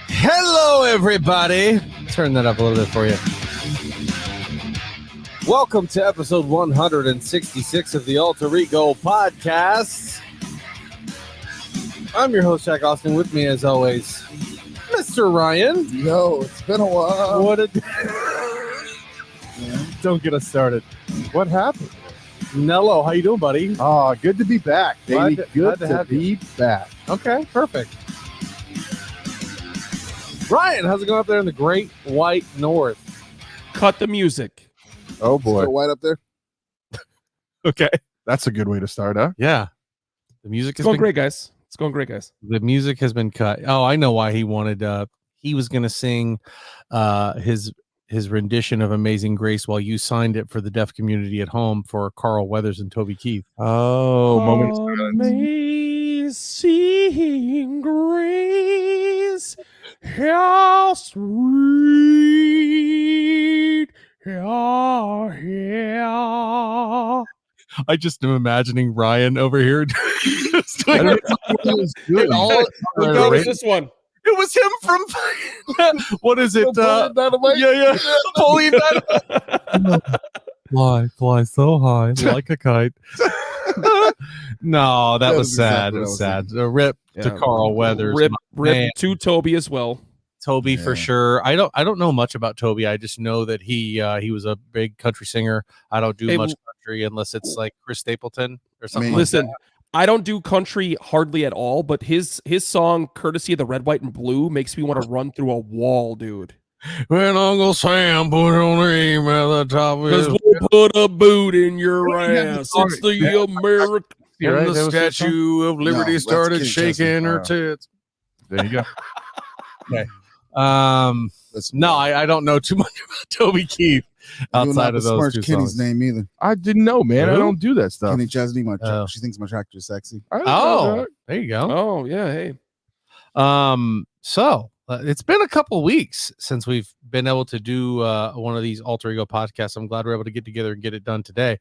Hello, everybody. Turn that up a little bit for you. Welcome to episode 166 of the Alter Ego Podcast. I'm your host, Jack Austin. With me, as always, Mr. Ryan. Yo, it's been a while. What a Don't get us started. What happened? Nello, how you doing, buddy? Oh, good to be back, baby. Glad to have be back. Okay, perfect. Ryan, how's it going up there in the Great White North? Cut the music. Oh boy, Still white up there. Okay, that's a good way to start, huh? yeah. The music It's going great, guys. It's going great, guys. The music has been cut. Oh, I know why he wanted. He was going to sing his rendition of Amazing Grace while you signed it for the deaf community at home for Carl Weathers and Toby Keith. Oh, moment. Amazing grace, how sweet, how. I just am imagining Ryan over here. Just doing What was this one? It was him from what is it? Yeah. Napoleon Dynamite. Fly so high like a kite. No, that was sad. It was sad. Rip to Carl Weathers. Rip to Toby as well. Toby for sure. I don't know much about Toby. I just know that he was a big country singer. I don't do much country unless it's like Chris Stapleton or something. Listen, I don't do country hardly at all, but his song "Courtesy of the Red, White, and Blue" makes me want to run through a wall, dude. When Uncle Sam put on the name at the top of his, we'll put a boot in your ass. It's the American. When the Statue of Liberty started shaking her tits. There you go. Okay. No, I don't know too much about Toby Keith outside of those two Kenny's songs. name either. I didn't know, man. Who? I don't do that stuff. Kenny Chesney, she thinks my tractor is sexy. Oh, there you go. Oh yeah, hey. So it's been a couple weeks since we've been able to do one of these Alter Ego podcasts. I'm glad we're able to get together and get it done today.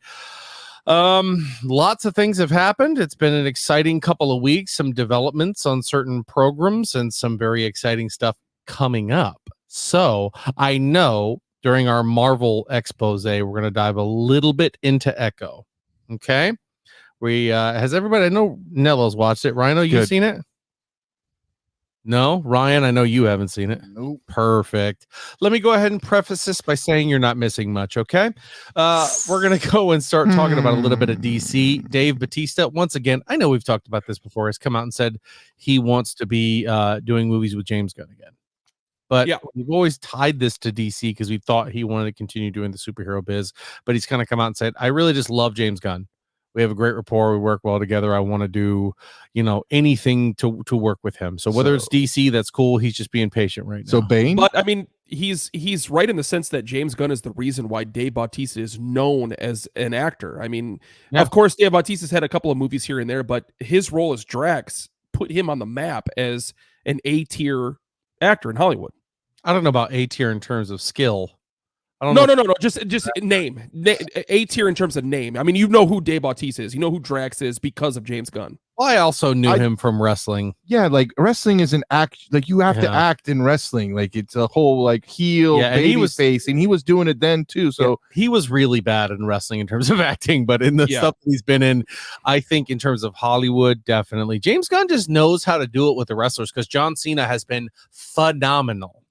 Lots of things have happened. It's been an exciting couple of weeks, some developments on certain programs and some very exciting stuff coming up. So I know during our Marvel expose, we're going to dive a little bit into Echo. Okay. We, has everybody, I know Nello's watched it. Rhino, you've seen it? No, Ryan, I know you haven't seen it. Nope. Perfect. Let me go ahead and preface this by saying you're not missing much, okay? We're going to go and start talking about a little bit of DC. Dave Bautista, once again, I know we've talked about this before, has come out and said he wants to be doing movies with James Gunn again. But we've always tied this to DC because we thought he wanted to continue doing the superhero biz. But he's kind of come out and said, I really just love James Gunn. We have a great rapport. We work well together. I want to do, anything to work with him. So whether it's DC, that's cool. He's just being patient right now. So Bane? But I mean, he's right in the sense that James Gunn is the reason why Dave Bautista is known as an actor. I mean, of course, Dave Bautista's had a couple of movies here and there, but his role as Drax put him on the map as an A-tier actor in Hollywood. I don't know about A-tier in terms of skill. No. Just name. A-tier in terms of name. I mean, you know who Dave Bautista is. You know who Drax is because of James Gunn. Well, I also knew him from wrestling. Yeah, like wrestling is an act. Like you have to act in wrestling. Like it's a whole like heel baby face, and he was doing it then too. So he was really bad in wrestling in terms of acting, but in the stuff that he's been in, I think in terms of Hollywood, definitely James Gunn just knows how to do it with the wrestlers because John Cena has been phenomenal.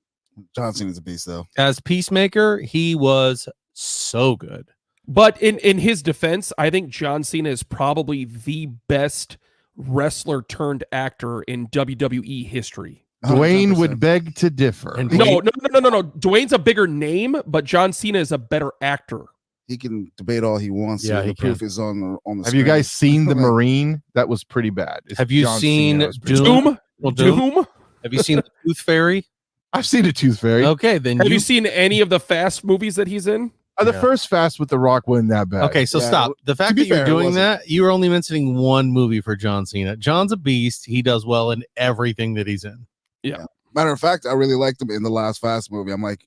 John Cena's a beast, though. As Peacemaker, he was so good. But in his defense, I think John Cena is probably the best wrestler turned actor in WWE history. Dwayne would beg to differ. No. Dwayne's a bigger name, but John Cena is a better actor. He can debate all he wants. Yeah, the proof is on the Have screen. you guys seen The Marine? That was pretty bad. Have you seen Doom? Doom? Have you seen The Tooth Fairy? I've seen a Tooth Fairy. Okay, then have you seen any of the Fast movies that he's in? The first Fast with The Rock wasn't that bad. Okay, so stop. The fact that you're doing that, you were only mentioning one movie for John Cena. John's a beast. He does well in everything that he's in. Yeah. Matter of fact, I really liked him in the last Fast movie. I'm like,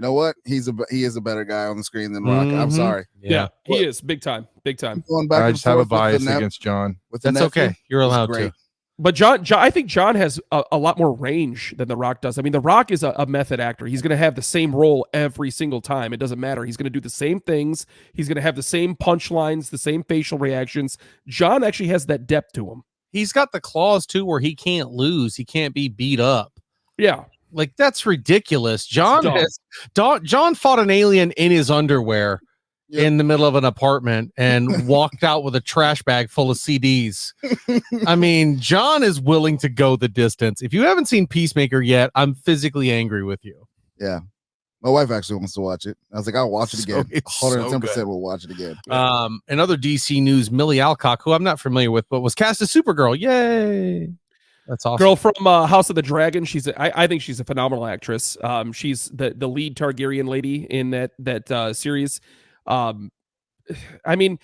you know what? He is a better guy on the screen than Rock. I'm sorry. Yeah, he is big time. Going back I and just have a forth with bias the against John. With the That's nephew, okay. You're allowed great. to. But John, I think John has a lot more range than The Rock does. I mean, The Rock is a method actor. He's going to have the same role every single time. It doesn't matter. He's going to do the same things. He's going to have the same punchlines, the same facial reactions. John actually has that depth to him. He's got the clause too, where he can't lose. He can't be beat up. Yeah. Like, that's ridiculous. John fought an alien in his underwear. Yep. In the middle of an apartment and walked out with a trash bag full of CDs. I mean, John is willing to go the distance. If you haven't seen Peacemaker yet, I'm physically angry with you. Yeah. My wife actually wants to watch it. I was like, I'll watch it again. 110% will watch it again. In other DC news, Millie Alcock, who I'm not familiar with, but was cast as Supergirl. Yay. That's awesome. Girl from House of the Dragon. I think she's a phenomenal actress. She's the lead Targaryen lady in that series. I mean,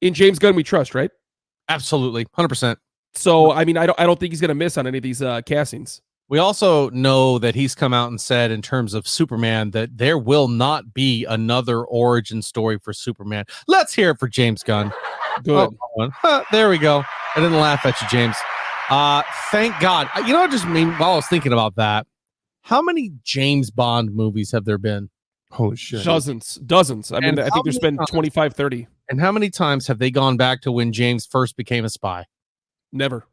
in James Gunn we trust, right? Absolutely, 100%. So I mean, I don't think he's gonna miss on any of these castings. We also know that he's come out and said, in terms of Superman, that there will not be another origin story for Superman. Let's hear it for James Gunn. Good. There we go. I didn't laugh at you, James. Thank God. You know, just mean while I was thinking about that, how many James Bond movies have there been? Holy shit. Dozens. I mean, I think there's been 25, 30. And how many times have they gone back to when James first became a spy? Never.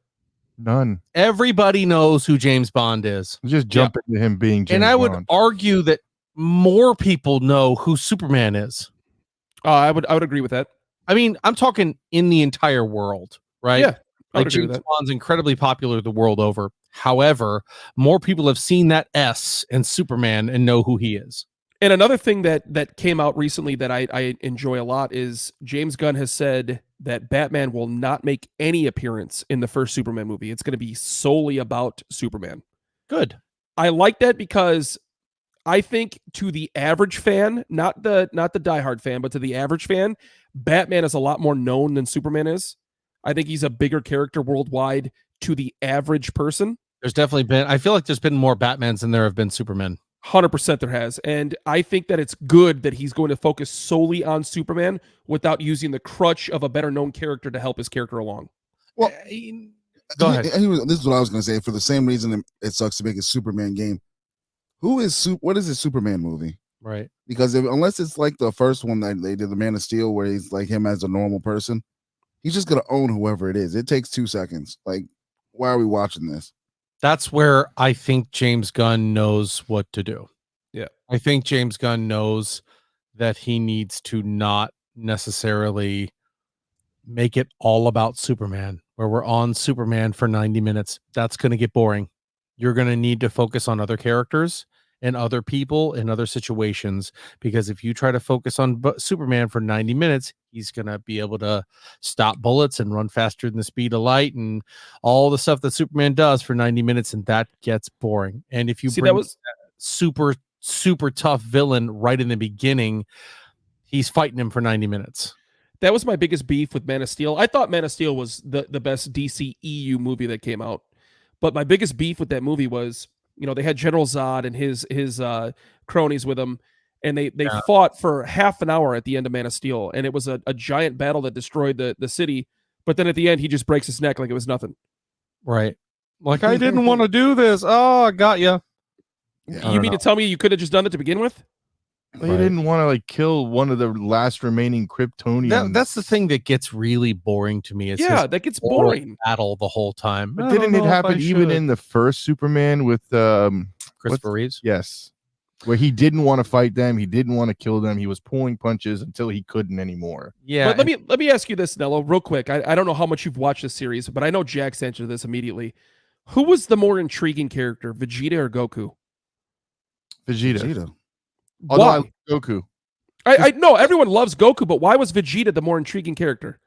None. Everybody knows who James Bond is. Just jump into him being James And I would Bond. argue that more people know who Superman is. I would agree with that. I mean, I'm talking in the entire world, right? Yeah. Like, James Bond's incredibly popular the world over. However, more people have seen that S in Superman and know who he is. And another thing that came out recently that I enjoy a lot is James Gunn has said that Batman will not make any appearance in the first Superman movie. It's going to be solely about Superman. Good. I like that because I think to the average fan, not the diehard fan, but to the average fan, Batman is a lot more known than Superman is. I think he's a bigger character worldwide to the average person. There's definitely been, I feel like there's been more Batmans than there have been Supermen. 100% there has. And I think that it's good that he's going to focus solely on Superman without using the crutch of a better known character to help his character along. Well, go ahead. This is what I was going to say. For the same reason it sucks to make a Superman game. What is a Superman movie? Right. Because unless it's like the first one that they did, the Man of Steel, where he's like him as a normal person, he's just going to own whoever it is. It takes 2 seconds. Like, why are we watching this? That's where I think James Gunn knows what to do. Yeah. I think James Gunn knows that he needs to not necessarily make it all about Superman, where we're on Superman for 90 minutes. That's going to get boring. You're going to need to focus on other characters and other people in other situations, because if you try to focus on Superman for 90 minutes, he's going to be able to stop bullets and run faster than the speed of light and all the stuff that Superman does for 90 minutes, and that gets boring. And if you bring that super tough villain right in the beginning, he's fighting him for 90 minutes. That was my biggest beef with Man of Steel. I thought Man of Steel was the best DC EU movie that came out. But my biggest beef with that movie was, you know, they had General Zod and his cronies with him, and they fought for half an hour at the end of Man of Steel, and it was a giant battle that destroyed the city. But then at the end, he just breaks his neck like it was nothing. Right. Like, I didn't want to do this. Oh, I got you. Yeah, you mean to tell me you could have just done it to begin with? They didn't want to like kill one of the last remaining Kryptonians. That's the thing that gets really boring to me. That gets boring. Battle the whole time. But didn't it happen even in the first Superman with Christopher Reeves? Yes, where he didn't want to fight them, he didn't want to kill them, he was pulling punches until he couldn't anymore. Yeah. But let me ask you this, Nello, real quick. I don't know how much you've watched this series, but I know Jack's answer to this immediately. Who was the more intriguing character, Vegeta or Goku? Vegeta. Why? I like Goku. I know everyone loves Goku, but why was Vegeta the more intriguing character?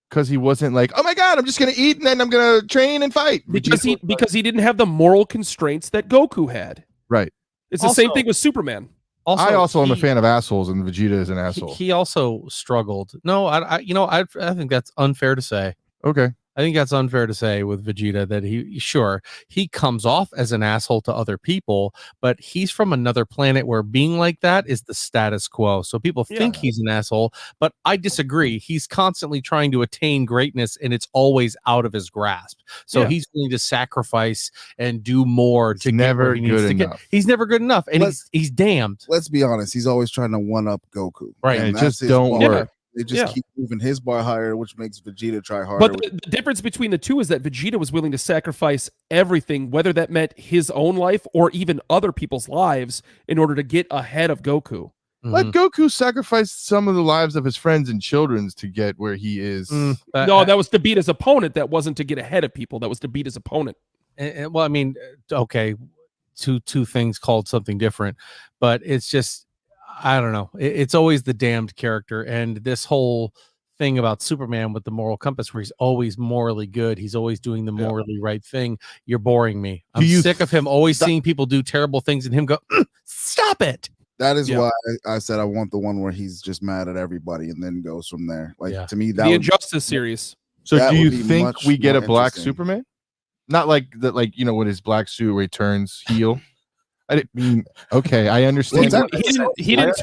Because he wasn't like, oh my god, I'm just gonna eat and then I'm gonna train and fight. Because he didn't have the moral constraints that Goku had. Right. It's the same thing with Superman. I also am a fan of assholes, and Vegeta is an asshole. He also struggled. No, I think that's unfair to say. Okay. I think that's unfair to say with Vegeta that he comes off as an asshole to other people, but he's from another planet where being like that is the status quo. So people think he's an asshole, but I disagree. He's constantly trying to attain greatness and it's always out of his grasp. So he's willing to sacrifice and do more to get where he needs to get. He's never good enough, and he's damned. Let's be honest. He's always trying to one up Goku. Right. And it just don't work. They just keep moving his bar higher, which makes Vegeta try harder. But the difference between the two is that Vegeta was willing to sacrifice everything, whether that meant his own life or even other people's lives, in order to get ahead of Goku. Let Goku sacrifice some of the lives of his friends and children's to get where he is. No, that was to beat his opponent. That wasn't to get ahead of people. That was to beat his opponent. Well, I mean, okay, two things called something different, but it's just, I don't know. It's always the damned character, and this whole thing about Superman with the moral compass, where he's always morally good, he's always doing the morally right thing. You're boring me. I'm sick of him always seeing people do terrible things and him go, stop it. That is why I said I want the one where he's just mad at everybody and then goes from there. Like to me, that the Injustice series. So do you think we get a black Superman? Not like that, like, you know, when his black suit returns heel. I didn't mean, okay, I understand. He didn't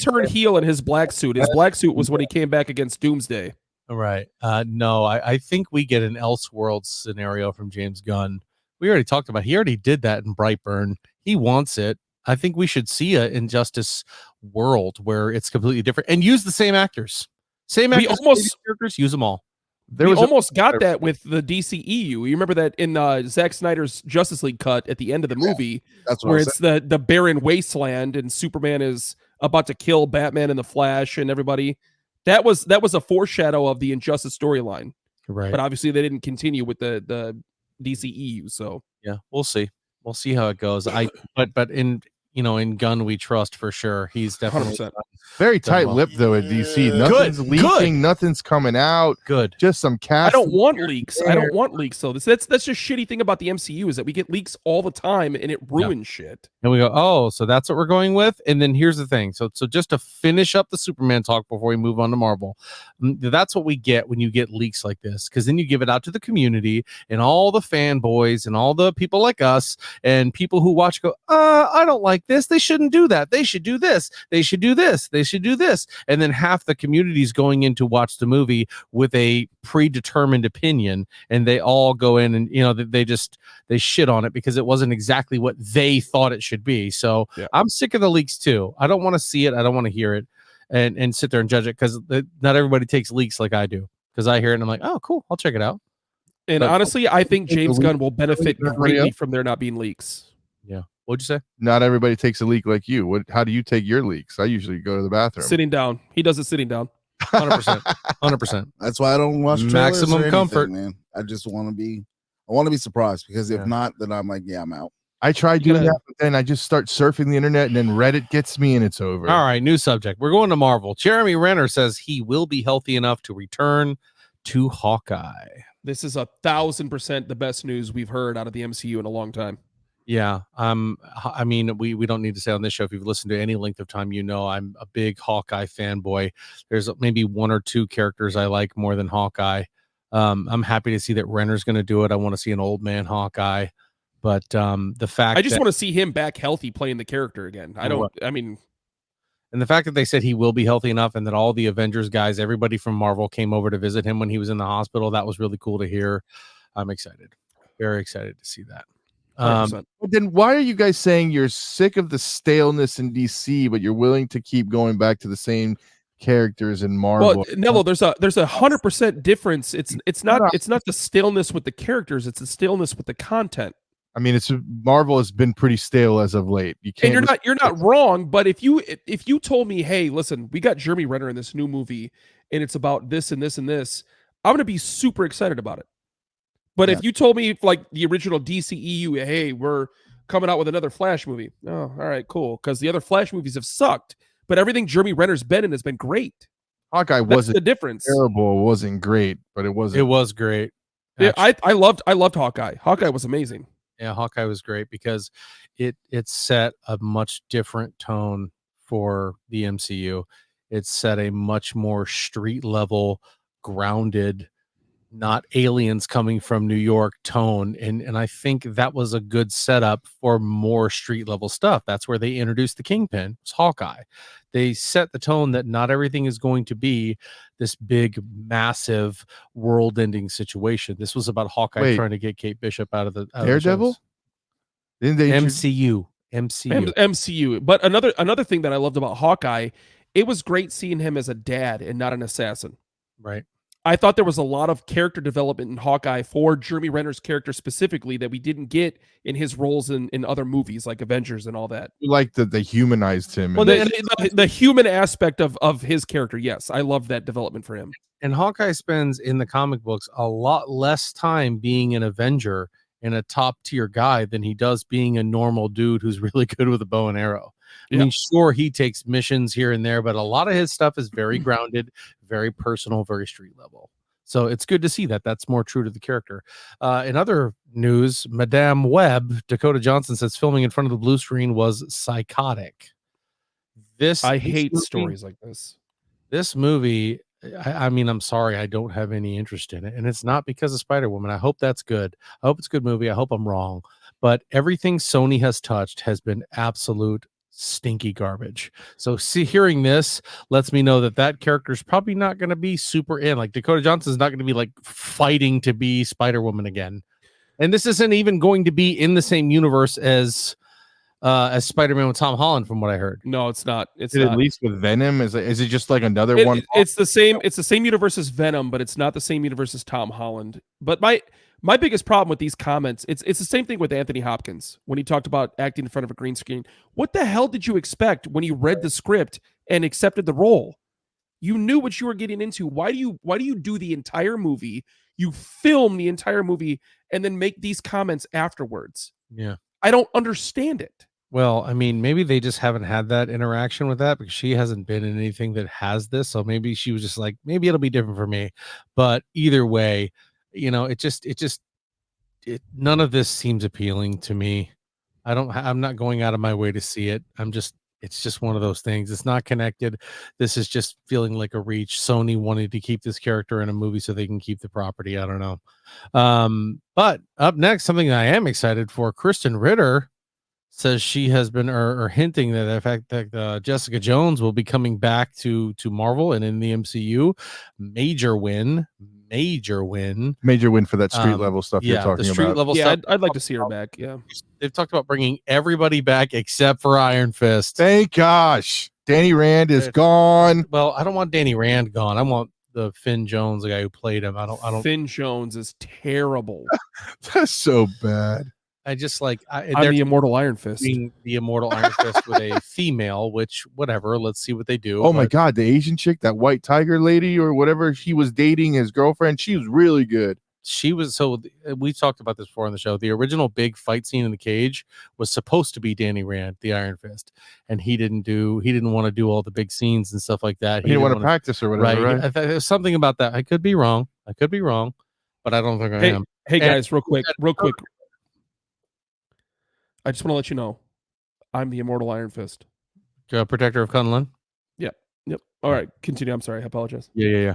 turn heel in his black suit. His black suit was when he came back against Doomsday. Right. No, I think we get an Elseworlds scenario from James Gunn. We already talked about. He already did that in Brightburn. He wants it. I think we should see a Injustice world where it's completely different and use the same actors. Characters, use them all. We almost got that with the DCEU. You remember that in Zack Snyder's Justice League cut at the end of the movie, where it's the barren wasteland and Superman is about to kill Batman and the Flash and everybody. That was a foreshadow of the Injustice storyline, right? But obviously they didn't continue with the DCEU. So yeah, we'll see. We'll see how it goes. But in Gunn we trust for sure. He's definitely 100%. Very tight-lipped though at DC. Nothing's leaking. Nothing's coming out. Good. Just some cast. I don't want leaks. I don't want leaks. So that's just shitty thing about the MCU is that we get leaks all the time and it ruins shit. And we go, oh, so that's what we're going with. And then here's the thing. So just to finish up the Superman talk before we move on to Marvel, that's what we get when you get leaks like this, because then you give it out to the community and all the fanboys and all the people like us and people who watch go, I don't like this. They shouldn't do that. They should do this. They should do this. They should do this. And then half the community is going in to watch the movie with a predetermined opinion, and they all go in and they shit on it because it wasn't exactly what they thought it should be. So I'm sick of the leaks too. I don't want to see it. I don't want to hear it and sit there and judge it, because not everybody takes leaks like I do, because I hear it and I'm like, oh cool, I'll check it out. And honestly, I think James Gunn will benefit greatly from there not being leaks. Yeah. What'd you say? Not everybody takes a leak like you. How do you take your leaks? I usually go to the bathroom. Sitting down. He does it sitting down. 100%. 100%. That's why I don't watch maximum comfort, man. I just want to be surprised, because if not, then I'm like, I'm out. I tried doing that, but then I just start surfing the internet, and then Reddit gets me, and it's over. All right, new subject. We're going to Marvel. Jeremy Renner says he will be healthy enough to return to Hawkeye. This is 1,000% the best news we've heard out of the MCU in a long time. Yeah. I mean, we don't need to say on this show, if you've listened to any length of time, I'm a big Hawkeye fanboy. There's maybe one or two characters I like more than Hawkeye. I'm happy to see that Renner's going to do it. I want to see an old man Hawkeye, but the fact I just want to see him back healthy playing the character again. And the fact that they said he will be healthy enough, and that all the Avengers guys, everybody from Marvel came over to visit him when he was in the hospital, that was really cool to hear. I'm excited. Very excited to see that. But then why are you guys saying you're sick of the staleness in DC, but you're willing to keep going back to the same characters in Marvel? Well, Neville, there's a 100% difference. It's not the staleness with the characters, it's the staleness with the content. I mean, Marvel has been pretty stale as of late. You're not wrong, but if you told me, hey, listen, we got Jeremy Renner in this new movie and it's about this and this and this, I'm gonna be super excited about it. But if you told me, like the original DCEU, hey, we're coming out with another Flash movie. Oh, all right, cool. Because the other Flash movies have sucked, but everything Jeremy Renner's been in has been great. Hawkeye wasn't the difference. Terrible. It wasn't great, but it wasn't. It was great. Yeah, I loved Hawkeye. Hawkeye was amazing. Yeah, Hawkeye was great because it set a much different tone for the MCU. It set a much more street level, grounded not aliens coming from New York tone. And I think that was a good setup for more street level stuff. That's where they introduced the Kingpin. It's Hawkeye. They set the tone that not everything is going to be this big, massive, world-ending situation. This was about Hawkeye trying to get Kate Bishop out of the Daredevil. Didn't they MCU? But another thing that I loved about Hawkeye, it was great seeing him as a dad and not an assassin. Right. I thought there was a lot of character development in Hawkeye for Jeremy Renner's character specifically that we didn't get in his roles in other movies like Avengers and all that. Like that they humanized him. Well, the human aspect of his character, yes. I love that development for him. And Hawkeye spends in the comic books a lot less time being an Avenger and a top tier guy than he does being a normal dude who's really good with a bow and arrow. I mean, sure, he takes missions here and there, but a lot of his stuff is very grounded, very personal, very street level. So it's good to see that that's more true to the character. In other news, Madame Web, Dakota Johnson says filming in front of the blue screen was psychotic. I hate stories like this. This movie, I mean, I'm sorry, I don't have any interest in it. And it's not because of Spider-Woman. I hope that's good. I hope it's a good movie. I hope I'm wrong. But everything Sony has touched has been absolute stinky garbage. So hearing this lets me know that character's probably not going to be super in. Like Dakota Johnson's not going to be like fighting to be Spider-Woman again. And this isn't even going to be in the same universe as Spider-Man with Tom Holland, from what I heard. No, it's not. It's not. At least with Venom, is it just like another one? It's the same. It's the same universe as Venom, but it's not the same universe as Tom Holland. But my biggest problem with these comments, it's the same thing with Anthony Hopkins when he talked about acting in front of a green screen. What the hell did you expect when you read the script and accepted the role? You knew what you were getting into. Why do you do the entire movie? You film the entire movie and then make these comments afterwards. Yeah. I don't understand it. Well, I mean, maybe they just haven't had that interaction with that because she hasn't been in anything that has this. So maybe she was just like, maybe it'll be different for me. But either way, you know, none of this seems appealing to me. I'm not going out of my way to see it. It's just one of those things. It's not connected. This is just feeling like a reach. Sony wanted to keep this character in a movie so they can keep the property. I don't know. But up next, something I am excited for, Kristen Ritter says she has been or hinting that the fact that Jessica Jones will be coming back to Marvel and in the MCU. Major win for that street level stuff you're talking the street about. level stuff. stuff. I'd like to see her back. Yeah, they've talked about bringing everybody back except for Iron Fist. Thank gosh, Danny Rand is gone. Well, I don't want Danny Rand gone. I want the Finn Jones, the guy who played him. I don't. Finn Jones is terrible. That's so bad. I just like I'm the Immortal Iron Fist. The Immortal Iron Fist with a female, which whatever. Let's see what they do. Oh my God, the Asian chick, that white tiger lady or whatever, she was dating his girlfriend. She was really good. She was we talked about this before on the show. The original big fight scene in the cage was supposed to be Danny Rand, the Iron Fist, and he didn't want to do all the big scenes and stuff like that. He didn't want to practice or whatever. Right? There's something about that. I could be wrong, but I don't think I am. Hey guys, real quick. I just want to let you know, I'm the Immortal Iron Fist. Protector of Kunlun. Yep. All right, continue. I'm sorry. I apologize. Yeah.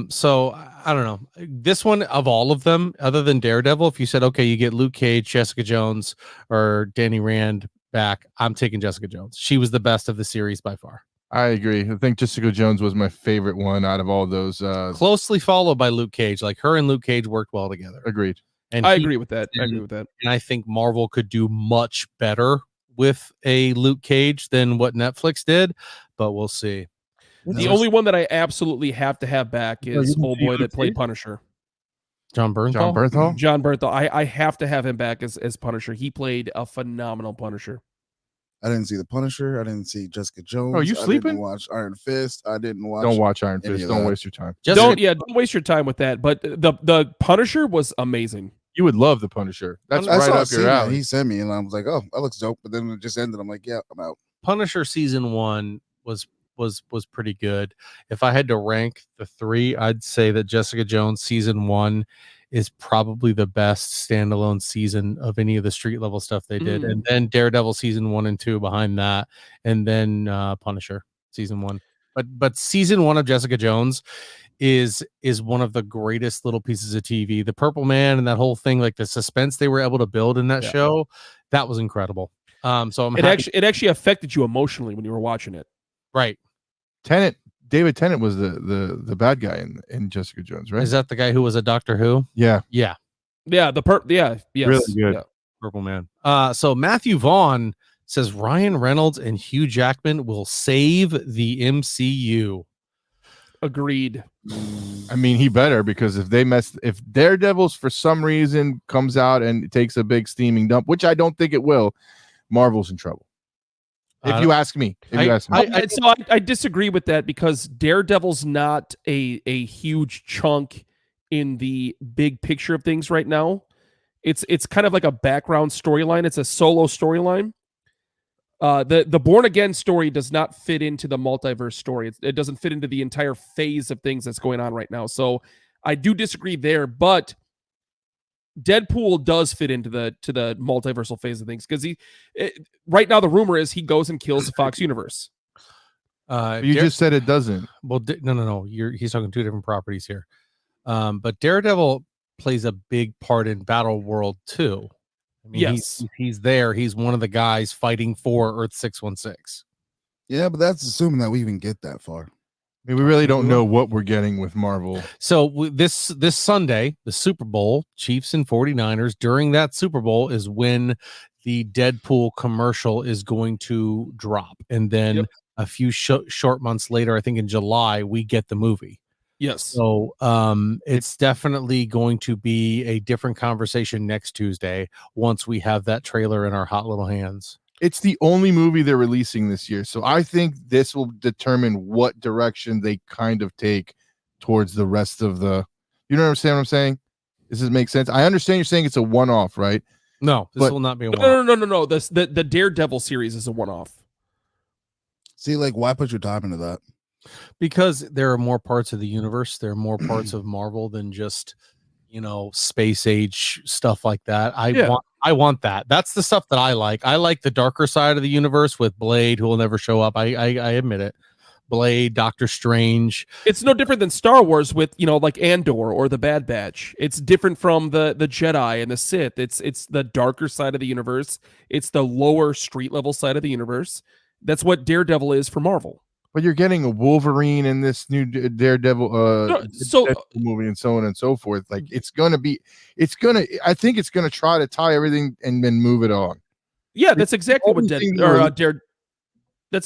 So I don't know. This one of all of them, other than Daredevil, if you said, okay, you get Luke Cage, Jessica Jones, or Danny Rand back, I'm taking Jessica Jones. She was the best of the series by far. I agree. I think Jessica Jones was my favorite one out of all those. Closely followed by Luke Cage. Like her and Luke Cage worked well together. Agreed. And I agree with that. And I think Marvel could do much better with a Luke Cage than what Netflix did, but we'll see. The only one that I absolutely have to have back is old boy that played Punisher. John Bernthal? John Bernthal. I have to have him back as Punisher. He played a phenomenal Punisher. I didn't see the Punisher. I didn't see Jessica Jones. Oh, you sleeping? I didn't watch Iron Fist. I didn't watch. Don't watch Iron Fist. Don't waste your time. Don't waste your time with that. But the Punisher was amazing. You would love the Punisher. That's right up your alley. He sent me, and I was like, "Oh, that looks dope." But then it just ended. I'm like, "Yeah, I'm out." Punisher season 1 was pretty good. If I had to rank the 3, I'd say that Jessica Jones season 1 is probably the best standalone season of any of the street level stuff they did, and then Daredevil season 1 and 2 behind that, and then Punisher season 1. But season 1 of Jessica Jones is one of the greatest little pieces of TV. The Purple Man and that whole thing, like the suspense they were able to build in that show, that was incredible. So I'm happy. It actually affected you emotionally when you were watching it. Right. David Tennant was the bad guy in Jessica Jones, right? Is that the guy who was a Doctor Who? Yeah. Yes. Really good. Yeah. Purple Man. So Matthew Vaughn says Ryan Reynolds and Hugh Jackman will save the MCU. Agreed. I mean, he better, because if Daredevil's for some reason comes out and takes a big steaming dump, which I don't think it will, Marvel's in trouble. If you ask me. I disagree with that, because Daredevil's not a huge chunk in the big picture of things right now. It's kind of like a background storyline. It's a solo storyline. The Born Again story does not fit into the multiverse story. It doesn't fit into the entire phase of things that's going on right now. So I do disagree there, but Deadpool does fit into the multiversal phase of things, because right now the rumor is he goes and kills the Fox universe. You just said it doesn't. Well, no. He's talking two different properties here. But Daredevil plays a big part in Battle World too. I mean, yes, he's there. He's one of the guys fighting for Earth 616. Yeah, but that's assuming that we even get that far. I mean, we really don't know what we're getting with Marvel. So this Sunday, the Super Bowl, Chiefs and 49ers, during that Super Bowl is when the Deadpool commercial is going to drop. And then a few short months later, I think in July, we get the movie. Yes. So it's definitely going to be a different conversation next Tuesday once we have that trailer in our hot little hands. It's the only movie they're releasing this year. So I think this will determine what direction they kind of take towards the rest of the, you know what I'm saying? Does this make sense? I understand you're saying it's a one-off, right? No, this will not be a one-off. No. The Daredevil series is a one-off. See, like, why put your time into that? Because there are more parts of the universe. There are more parts of Marvel than just, space age stuff like that. I want that. That's the stuff that I like. I like the darker side of the universe with Blade, who will never show up. I admit it. Blade, Doctor Strange. It's no different than Star Wars with, like Andor or the Bad Batch. It's different from the Jedi and the Sith. It's the darker side of the universe. It's the lower street level side of the universe. That's what Daredevil is for Marvel. But you're getting a Wolverine in this new Daredevil Deadpool movie and so on and so forth. Like I think it's gonna try to tie everything and then move it on. Yeah, that's exactly what that's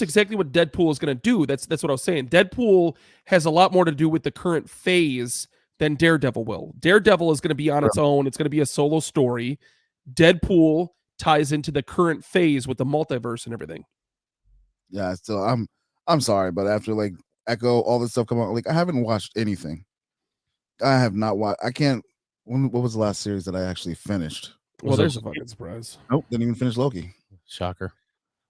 exactly what Deadpool is gonna do. That's what I was saying. Deadpool has a lot more to do with the current phase than Daredevil will. Daredevil is gonna be on its own. It's gonna be a solo story. Deadpool ties into the current phase with the multiverse and everything. Yeah, so I'm sorry, but after like Echo, all this stuff come out, like I haven't watched anything. I have not watched. I can't. What was the last series that I actually finished? Well, there's a fucking surprise. Nope, didn't even finish Loki. Shocker.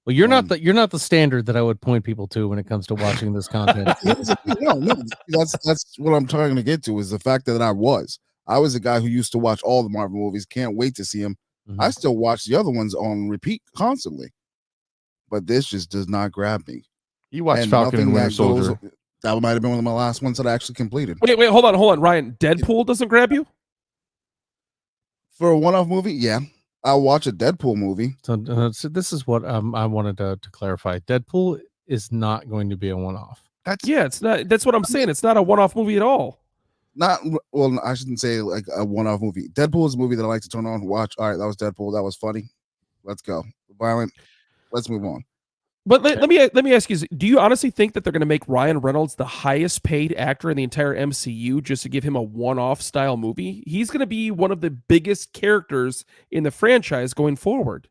Well, you're not the standard that I would point people to when it comes to watching this content. no, that's what I'm trying to get to, is the fact that I was a guy who used to watch all the Marvel movies. Can't wait to see them. Mm-hmm. I still watch the other ones on repeat constantly, but this just does not grab me. You watched Falcon and Winter Soldier. That might have been one of my last ones that I actually completed. Wait, hold on, Ryan. Deadpool doesn't grab you? For a one-off movie, yeah. I'll watch a Deadpool movie. So this is what I wanted to clarify. Deadpool is not going to be a one-off. It's not. That's what I'm saying. It's not a one-off movie at all. Well, I shouldn't say like a one-off movie. Deadpool is a movie that I like to turn on, watch. All right, that was Deadpool. That was funny. Let's go. Violent. Let's move on. But let me ask you: do you honestly think that they're going to make Ryan Reynolds the highest paid actor in the entire MCU just to give him a one-off style movie? He's going to be one of the biggest characters in the franchise going forward.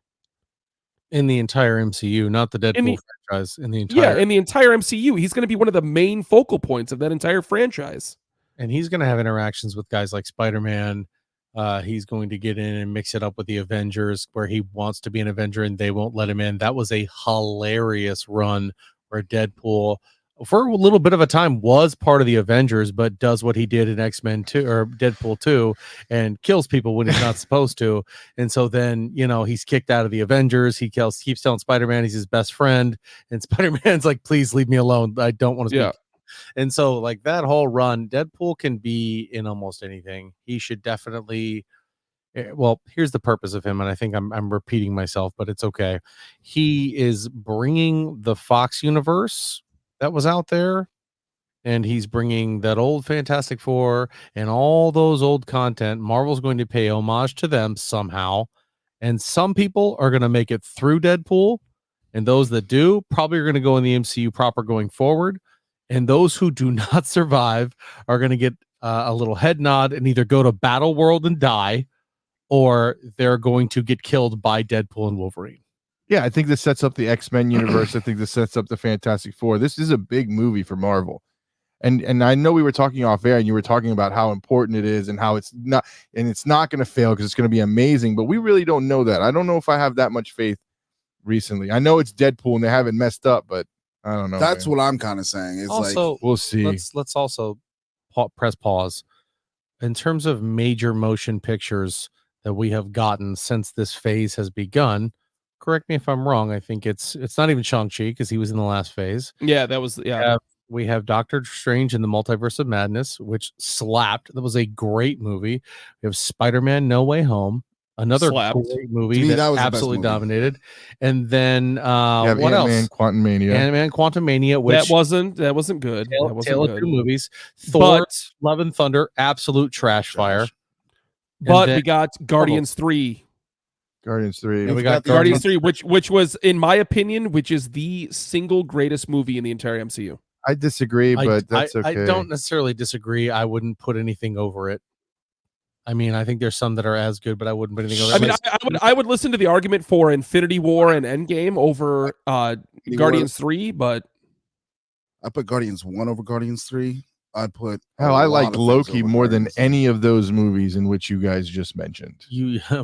In the entire MCU, not the Deadpool franchise. In the entire MCU, he's going to be one of the main focal points of that entire franchise. And he's going to have interactions with guys like Spider-Man. He's going to get in and mix it up with the Avengers, where he wants to be an Avenger and they won't let him in. That was a hilarious run where Deadpool, for a little bit of a time, was part of the Avengers, but does what he did in X-Men 2 or Deadpool 2 and kills people when he's not supposed to. And so then, he's kicked out of the Avengers. He keeps telling Spider-Man he's his best friend, and Spider-Man's like, please leave me alone. I don't want to speak. And so like that whole run, Deadpool can be in almost anything. He should definitely well, here's the purpose of him, and I think I'm repeating myself, but it's okay. He is bringing the Fox universe that was out there, and he's bringing that old Fantastic Four and all those old content. Marvel's going to pay homage to them somehow, and some people are going to make it through Deadpool, and those that do probably are going to go in the MCU proper going forward, and those who do not survive are going to get a little head nod and either go to Battle World and die, or they're going to get killed by Deadpool and Wolverine. Yeah, I think this sets up the X-Men universe. I think this sets up the Fantastic Four. This is a big movie for Marvel. And I know we were talking off air and you were talking about how important it is and how it's not going to fail because it's going to be amazing, but we really don't know that. I don't know if I have that much faith recently. I know it's Deadpool and they haven't messed up, but I don't know. That's what I'm kind of saying. It's also, like, we'll see. Let's also press pause. In terms of major motion pictures that we have gotten since this phase has begun, correct me if I'm wrong, I think it's not even Shang-Chi because he was in the last phase. Yeah, that was We have Doctor Strange in the Multiverse of Madness, which slapped. That was a great movie. We have Spider-Man No Way Home, another great movie that was absolutely dominated. And then what else? Ant-Man Quantumania, which that wasn't good. Tale of two movies. Thor, Love and Thunder, absolute trash fire. But we got Guardians 3. Guardians 3. And we got Guardians 3, which was, in my opinion, which is the single greatest movie in the entire MCU. I disagree, but that's okay. I don't necessarily disagree. I wouldn't put anything over it. I mean, I think there's some that are as good, but I wouldn't put anything over it. I mean, I would listen to the argument for Infinity War and Endgame over Guardians 3, but I put Guardians 1 over Guardians 3. I put I like Loki more than any of those movies in which you guys just mentioned.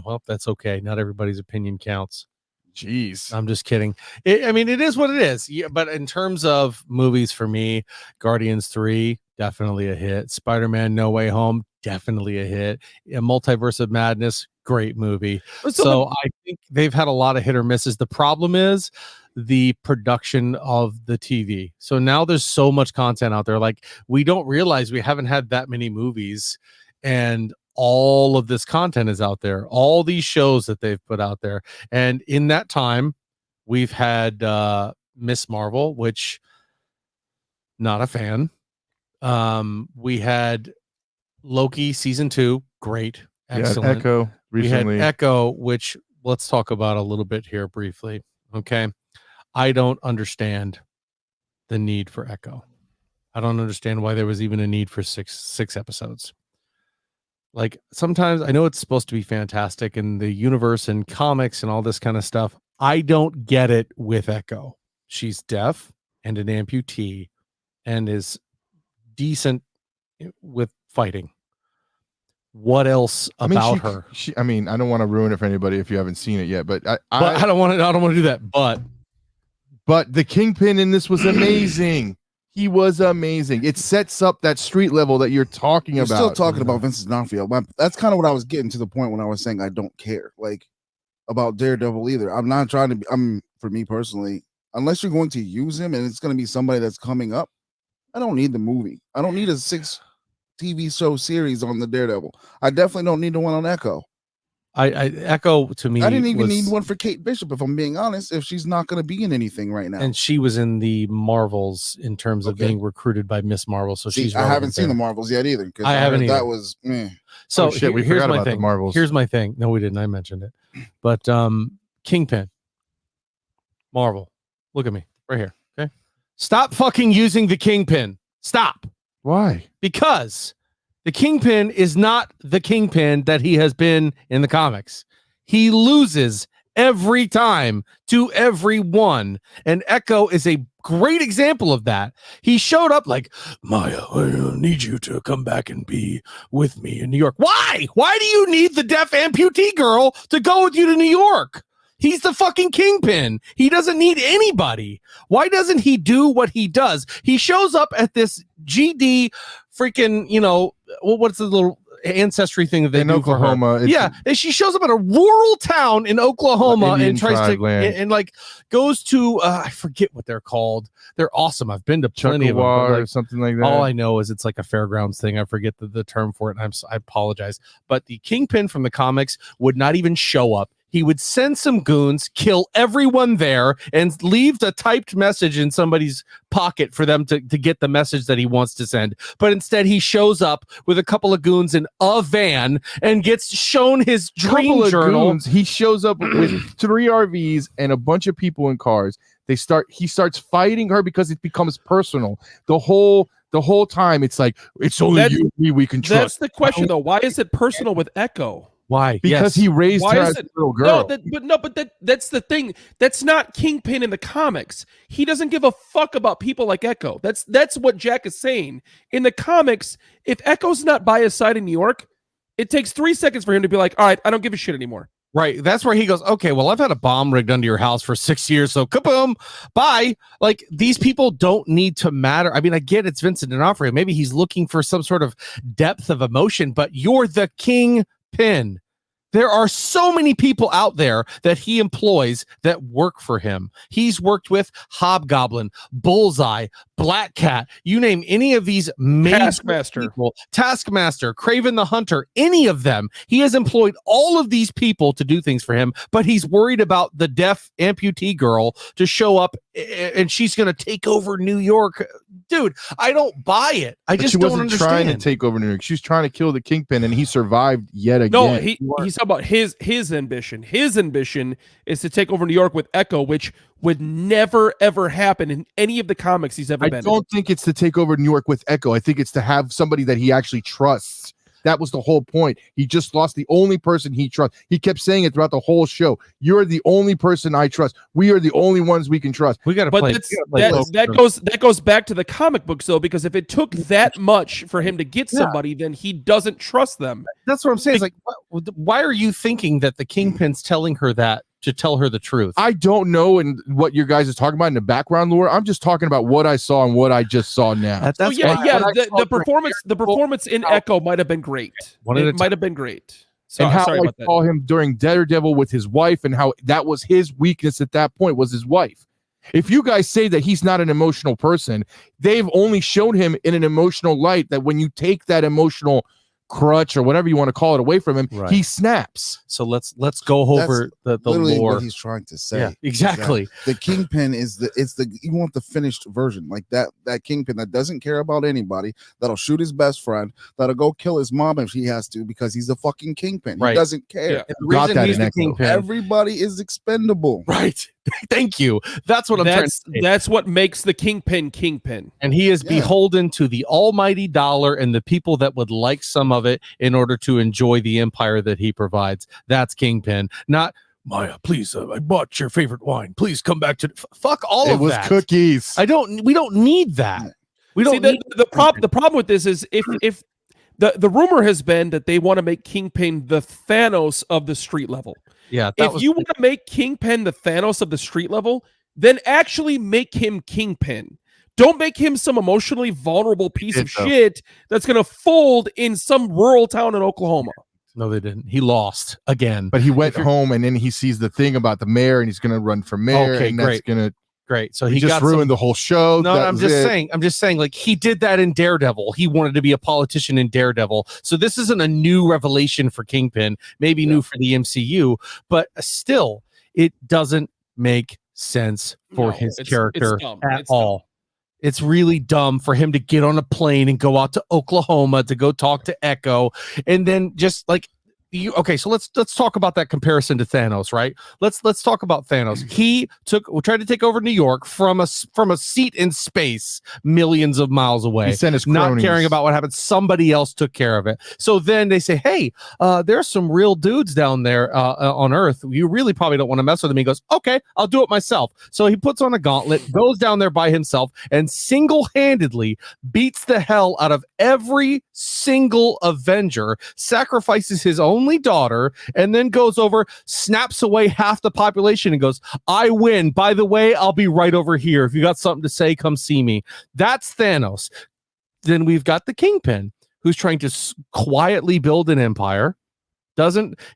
Well, that's okay. Not everybody's opinion counts. Jeez. I'm just kidding. I mean, it is what it is. Yeah, but in terms of movies for me, Guardians 3, definitely a hit. Spider-Man No Way Home, definitely a hit. A Multiverse of Madness, great movie. So I think they've had a lot of hit or misses. The problem is the production of the TV. So now there's so much content out there. Like, we don't realize we haven't had that many movies, and all of this content is out there, all these shows that they've put out there. And in that time, we've had Miss Marvel, which not a fan. We had Loki season 2, great, excellent. Echo recently. We had Echo, which let's talk about a little bit here briefly. Okay. I don't understand the need for Echo. I don't understand why there was even a need for six episodes. Like, sometimes I know it's supposed to be fantastic in the universe and comics and all this kind of stuff. I don't get it with Echo. She's deaf and an amputee and is decent with fighting. What else about her? I mean, I don't want to ruin it for anybody if you haven't seen it yet, but I don't want to do that. But the Kingpin in this was amazing. He was amazing. It sets up that street level that you're talking about. Still talking about Vincent D'Onofrio. That's kind of what I was getting to the point when I was saying I don't care, like, about Daredevil either. I'm not trying to be, for me personally, unless you're going to use him and it's going to be somebody that's coming up, I don't need the movie. I don't need a 6 TV show series on the Daredevil. I definitely don't need the one on Echo. I Echo, to me, I didn't even need one for Kate Bishop, if I'm being honest, if she's not going to be in anything right now. And she was in the Marvels in terms of being recruited by Miss Marvel. So I haven't seen the Marvels yet either. I haven't either. That was So we forgot about the Marvels. Here's my thing. No, we didn't. I mentioned it. But Kingpin, Marvel. Look at me right here. Okay. Stop fucking using the Kingpin. Stop. Why? Because the Kingpin is not the Kingpin that he has been in the comics. He loses every time to everyone. And Echo is a great example of that. He showed up like, Maya, I need you to come back and be with me in New York. Why? Why do you need the deaf amputee girl to go with you to New York? He's the fucking Kingpin. He doesn't need anybody. Why doesn't he do what he does? He shows up at this GD freaking, what's the little ancestry thing that they in do Oklahoma. for her. Yeah, and she shows up in a rural town in Oklahoma Indian and tries to land. and like goes to I forget what they're called. They're awesome. I've been to plenty of them. Or something like that. All I know is it's like a fairgrounds thing. I forget the term for it. And I apologize. But the Kingpin from the comics would not even show up. He would send some goons, kill everyone there, and leave the typed message in somebody's pocket for them to get the message that he wants to send. But instead, he shows up with a couple of goons in a van and gets shown his dream journal. Goons. He shows up with 3 RVs and a bunch of people in cars. He starts fighting her because it becomes personal. The whole time, it's like, it's only you and me we can trust. That's the question, though. Why is it personal with Echo? Why? Because he raised her as a little girl. That's the thing. That's not Kingpin in the comics. He doesn't give a fuck about people like Echo. That's what Jack is saying. In the comics, if Echo's not by his side in New York, it takes 3 seconds for him to be like, all right, I don't give a shit anymore. Right. That's where he goes, okay, well, I've had a bomb rigged under your house for 6 years, so kaboom, bye. Like, these people don't need to matter. I mean, I get it's Vincent D'Onofrio. Maybe he's looking for some sort of depth of emotion, but you're the Kingpin. There are so many people out there that he employs that work for him. He's worked with Hobgoblin, Bullseye, Black Cat. You name any of these Taskmaster, Kraven the Hunter, any of them. He has employed all of these people to do things for him, but he's worried about the deaf amputee girl to show up and she's going to take over New York. Dude, I don't buy it. But just don't understand. She wasn't trying to take over New York. She was trying to kill the Kingpin, and he survived yet again. No, he's talking about his ambition. His ambition is to take over New York with Echo, which would never, ever happen in any of the comics he's ever been in. I don't think it's to take over New York with Echo. I think it's to have somebody that he actually trusts. That was the whole point. He just lost the only person he trusts. He kept saying it throughout the whole show. You're the only person I trust. We are the only ones we can trust. We got to play. That goes back to the comic books, though, because if it took that much for him to get somebody, then he doesn't trust them. That's what I'm saying. It's like, why are you thinking that the Kingpin's telling her that to tell her the truth? I don't know, and what your guys are talking about in the background lore. I'm just talking about what I saw and what I just saw now. The performance in Echo might have been great. It might have been great. So, and how I saw him during Daredevil with his wife, and how that was his weakness at that point was his wife. If you guys say that he's not an emotional person, they've only shown him in an emotional light that when you take that emotional crutch or whatever you want to call it away from him, he snaps. So let's go over the lore. What he's trying to say. Yeah, exactly. The Kingpin is you want the finished version, like that Kingpin that doesn't care about anybody, that'll shoot his best friend, that'll go kill his mom if he has to, because he's a fucking Kingpin. He doesn't care. Yeah. The reason he's the Kingpin. Everybody is expendable. Right. Thank you. That's what I'm trying to say. That's what makes the Kingpin. And he is beholden to the almighty dollar and the people that would like some of it in order to enjoy the empire that he provides. That's Kingpin. Not, Maya, please, I bought your favorite wine. Please come back to fuck all of that. It was cookies. We don't need that. We don't need the problem with this is if the rumor has been that they want to make Kingpin the Thanos of the street level. Yeah. If you want to make Kingpin the Thanos of the street level, then actually make him Kingpin. Don't make him some emotionally vulnerable piece of shit that's going to fold in some rural town in Oklahoma. No, they didn't. He lost again. But he went home, and then he sees the thing about the mayor, and he's going to run for mayor. Okay, and great. That's going to great. So he just ruined the whole show. No, I'm just saying, like, he did that in Daredevil. He wanted to be a politician in Daredevil. So this isn't a new revelation for Kingpin, maybe new for the MCU, but still, it doesn't make sense for his character at all. It's really dumb for him to get on a plane and go out to Oklahoma to go talk to Echo, and then just like okay, so let's talk about that comparison to Thanos, right? Let's talk about Thanos. He tried to take over New York from a seat in space, millions of miles away. He sent his not cronies. caring about what happened. Somebody else took care of it. So then they say, hey, there's some real dudes down there on Earth. You really probably don't want to mess with them. He goes, okay, I'll do it myself. So he puts on a gauntlet, goes down there by himself, and single-handedly beats the hell out of every single Avenger, sacrifices his only daughter, and then goes over, snaps away half the population and goes, I win. By the way, I'll be right over here. If you got something to say, come see me. That's Thanos. Then we've got the Kingpin, who's trying to quietly build an empire.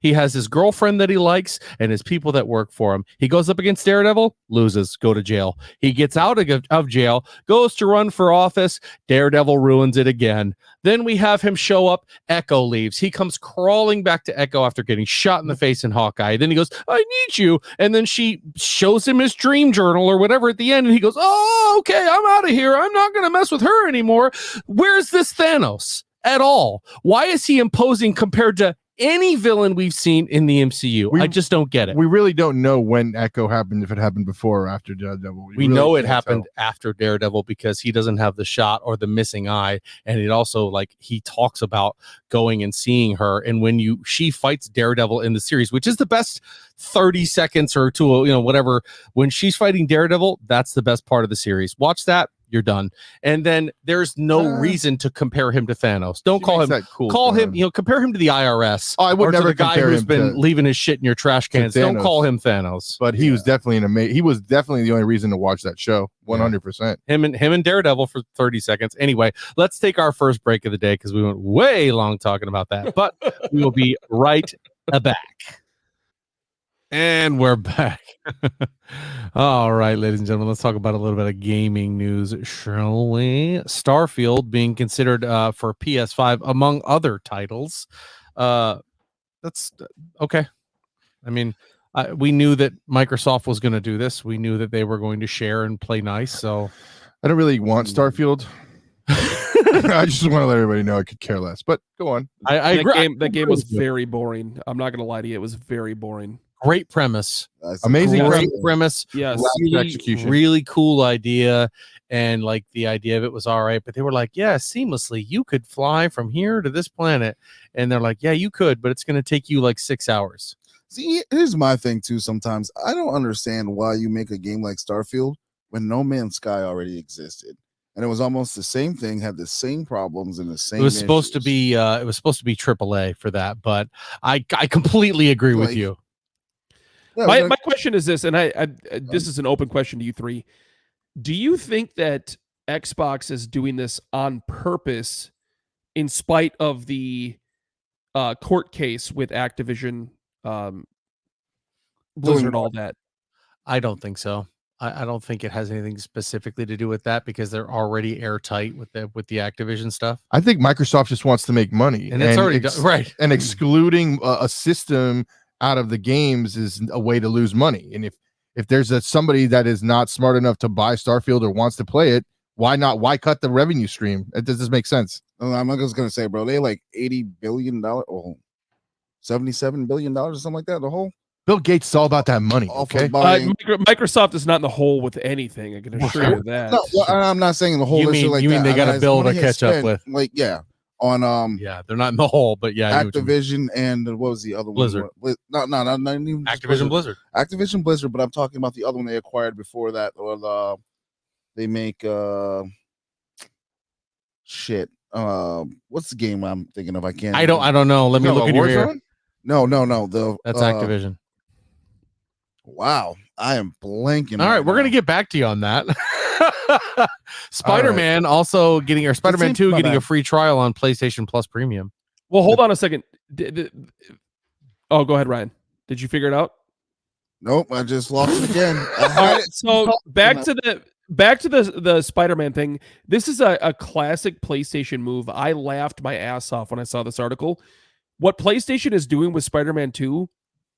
He has his girlfriend that he likes and his people that work for him. He goes up against Daredevil, loses, go to jail. He gets out of jail, goes to run for office. Daredevil ruins it again. Then we have him show up. Echo leaves. He comes crawling back to Echo after getting shot in the face in Hawkeye. Then he goes, I need you. And then she shows him his dream journal or whatever at the end. And he goes, oh, okay, I'm out of here. I'm not going to mess with her anymore. Where's this Thanos at all? Why is he imposing compared to any villain we've seen in the MCU? I just don't get it. We really don't know when Echo happened, if it happened before or after Daredevil. We really know it happened after Daredevil because he doesn't have the shot or the missing eye, and it also, like, he talks about going and seeing her, and when she fights Daredevil in the series, which is the best 30 seconds or two, whatever, when she's fighting Daredevil, that's the best part of the series. Watch that. You're done. And then there's no reason to compare him to Thanos. Don't call him cool. Call him, compare him to the IRS. Oh, I would never the guy compare who's him been to, leaving his shit in your trash cans. Don't call him Thanos. But he was definitely he was definitely the only reason to watch that show. 100%. Him and Daredevil for 30 seconds. Anyway, let's take our first break of the day because we went way long talking about that. But we will be right back. And we're back. All right, ladies and gentlemen, let's talk about a little bit of gaming news, shall we? Starfield being considered for PS5 among other titles. That's okay. I mean, we knew that Microsoft was going to do this. We knew that they were going to share and play nice. So I don't really want Starfield. I just want to let everybody know I could care less. But go on. I agree. That game was very boring. I'm not going to lie to you. It was very boring. Great premise. Amazing premise. Yes. Execution. Really cool idea. And like the idea of it was all right. But they were like, yeah, seamlessly. You could fly from here to this planet. And they're like, yeah, you could, but it's going to take you like 6 hours. See, here's my thing too. Sometimes I don't understand why you make a game like Starfield when No Man's Sky already existed. And it was almost the same thing, had the same problems and the same. It was supposed to be AAA for that, but I completely agree with you. My question is this, and this is an open question to you three. Do you think that Xbox is doing this on purpose in spite of the court case with Activision, Blizzard, all that? I don't think so. I don't think it has anything specifically to do with that because they're already airtight with the Activision stuff. I think Microsoft just wants to make money, and it's already done, right. And excluding a system out of the games is a way to lose money. And if there's somebody that is not smart enough to buy Starfield or wants to play it, why not? Why cut the revenue stream? Does this make sense? I'm just gonna say, bro, they like $80 billion or $77 billion or something like that. The whole Bill Gates is all about that money. Okay, Microsoft is not in the hole with anything. I can assure you that. No, well, I'm not saying the whole. You mean they got a bill to catch up with? Like on yeah, they're not in the hole, but yeah, Activision and what was the other Blizzard. one? Not even Activision Blizzard. Activision Blizzard, but I'm talking about the other one they acquired before that. Or they make shit. What's the game I'm thinking of? I don't know. Let me look at your ear. No. That's Activision. Wow, I am blanking. All right, we're gonna get back to you on that. Spider-Man also getting, or Spider-Man 2 getting a free trial on PlayStation Plus Premium. Well, hold on a second. Oh, go ahead, Ryan. Did you figure it out? Nope, I just lost it again. All right, so back to the Spider-Man thing. This is a classic PlayStation move. I laughed my ass off when I saw this article. What PlayStation is doing with Spider-Man 2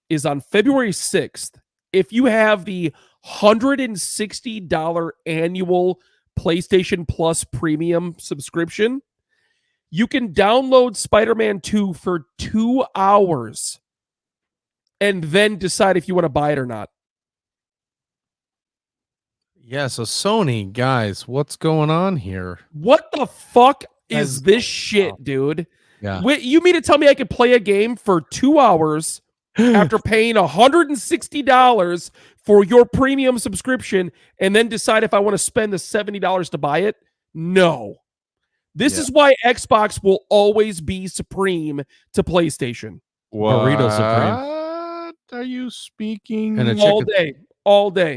is on February 6th, if you have the $160 annual PlayStation Plus Premium subscription, you can download Spider-Man 2 for 2 hours and then decide if you want to buy it or not. Yeah, so Sony, guys, what's going on here? What the fuck is this shit, dude? Yeah. You mean to tell me I could play a game for 2 hours after paying $160 for your premium subscription and then decide if I want to spend the $70 to buy it? No. This is why Xbox will always be supreme to PlayStation. Burrito Supreme. What are you speaking? And all day.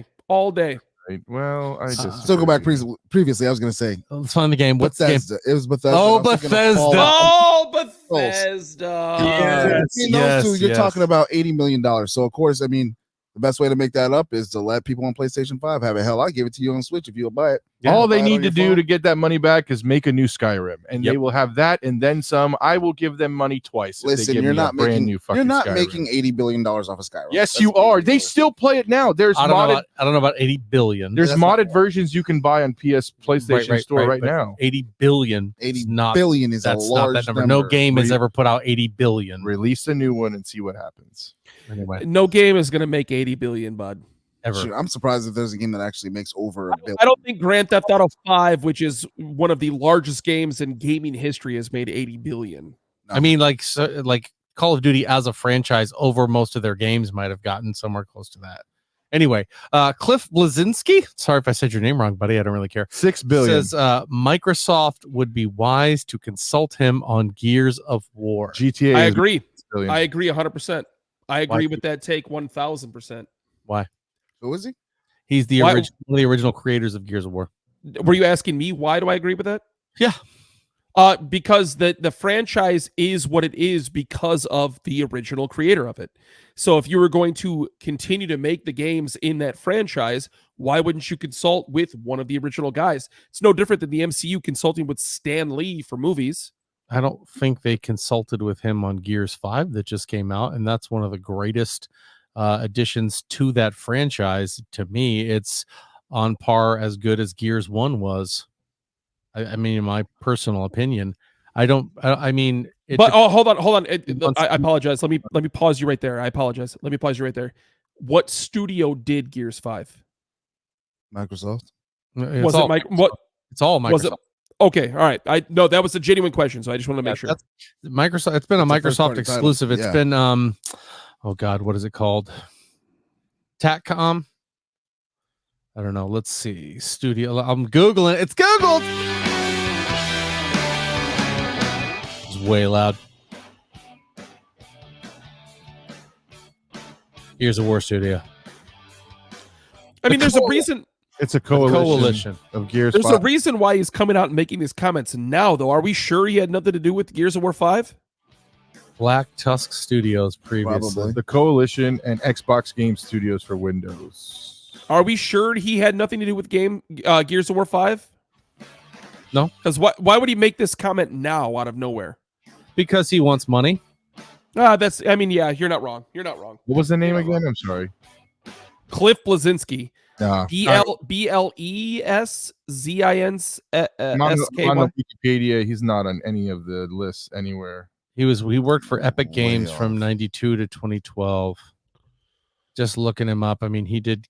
Right. Well, I just So go back previously. I was going to say, Let's find the game. What's the game? Bethesda. It was Bethesda. Oh, I'm thinking of Bethesda. Fallout. Oh, Bethesda. Yes, I mean, those two, you're talking about $80 million. So, of course, I mean, the best way to make that up is to let people on PlayStation 5 have it. Hell, I give it to you on Switch if you'll buy it. All they Buy it need on to your do phone. to get that money back is make a new Skyrim, and Yep. they will have that and then some. I will give them money twice. If they Listen, give you're me a not brand making new fucking you're not Skyrim. making $80 billion off of Skyrim. Yes, Let's you be are. They realistic. still play it now. There's I don't know modded. about 80 billion. There's That's not modded wrong. versions you can buy on PlayStation Store right but now. 80 billion. 80 is not. billion is a That's not large that number. No game has ever put out 80 billion. Release a new one and see what happens. Anyway, No game is going to make 80 billion, bud. ever. Shoot, I'm surprised if there's a game that actually makes over a billion. I don't think Grand Theft Auto 5, which is one of the largest games in gaming history, has made 80 billion. I mean, like Call of Duty as a franchise over most of their games might have gotten somewhere close to that. Anyway, Cliff Blazinski. Sorry if I said your name wrong, buddy. I don't really care. $6 billion. Says Microsoft would be wise to consult him on Gears of War. GTA. I is agree. $6 billion. I agree 100%. I agree with that take 1000%. Why? Who is he? He's the Why- one of the original creators of Gears of War. Were you asking me why do I agree with that? Yeah. Because the franchise is what it is because of the original creator of it. So if you were going to continue to make the games in that franchise, why wouldn't you consult with one of the original guys? It's no different than the MCU consulting with Stan Lee for movies. I don't think they consulted with him on Gears 5 that just came out, and that's one of the greatest additions to that franchise. To me, it's on par as good as Gears 1 was. I mean, in my personal opinion, I mean, But hold on. I apologize. Let me pause you right there. I apologize. Let me pause you right there. What studio did Gears 5? Microsoft. Was it Mike? What? It's all Microsoft. Was it? Okay, all right. No, that was a genuine question, so I just want to make sure. That's Microsoft. It's been a It's a Microsoft first-party exclusive. title. It's Yeah. been oh God, what is it called? Tatcom. I don't know. Let's see. Studio. I'm googling. It's Googled. It's way loud. Gears of War Studio. I mean, there's a reason. It's a coalition of Gears. There's 5. a reason why he's coming out and making these comments now, though. Are we sure he had nothing to do with Gears of War 5? Black Tusk Studios previously. Probably. The coalition and Xbox Game Studios for Windows. Are we sure he had nothing to do with Gears of War 5? No. Because why would he make this comment now out of nowhere? Because he wants money. Yeah, you're not wrong. You're not wrong. What was the name again? I'm sorry. Cliff Blazinski. Nah. BLESZINSKY. On the Wikipedia, he's not on any of the lists anywhere. He worked for Epic Way Games off. from 92 to 2012. Just looking him up. I mean, he did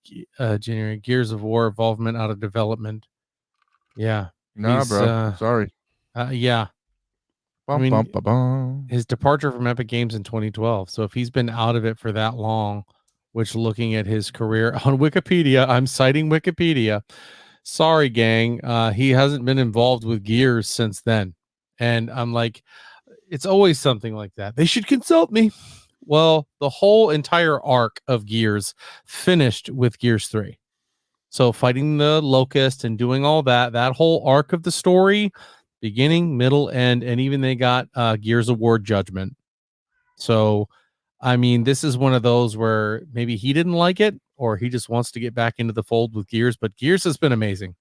January Gears of War involvement out of development. Yeah. Nah, He's, bro. Sorry. Yeah. Bum, I mean, bum, bum, bum. His departure from Epic Games in 2012. So if he's been out of it for that long, which looking at his career on Wikipedia, I'm citing Wikipedia. Sorry, gang. He hasn't been involved with Gears since then. And I'm like, it's always something like that. They should consult me. Well, the whole entire arc of Gears finished with Gears 3. So fighting the Locust and doing all that whole arc of the story, beginning, middle, end, and even they got Gears of War Judgment. So, I mean, this is one of those where maybe he didn't like it or he just wants to get back into the fold with Gears, but Gears has been amazing.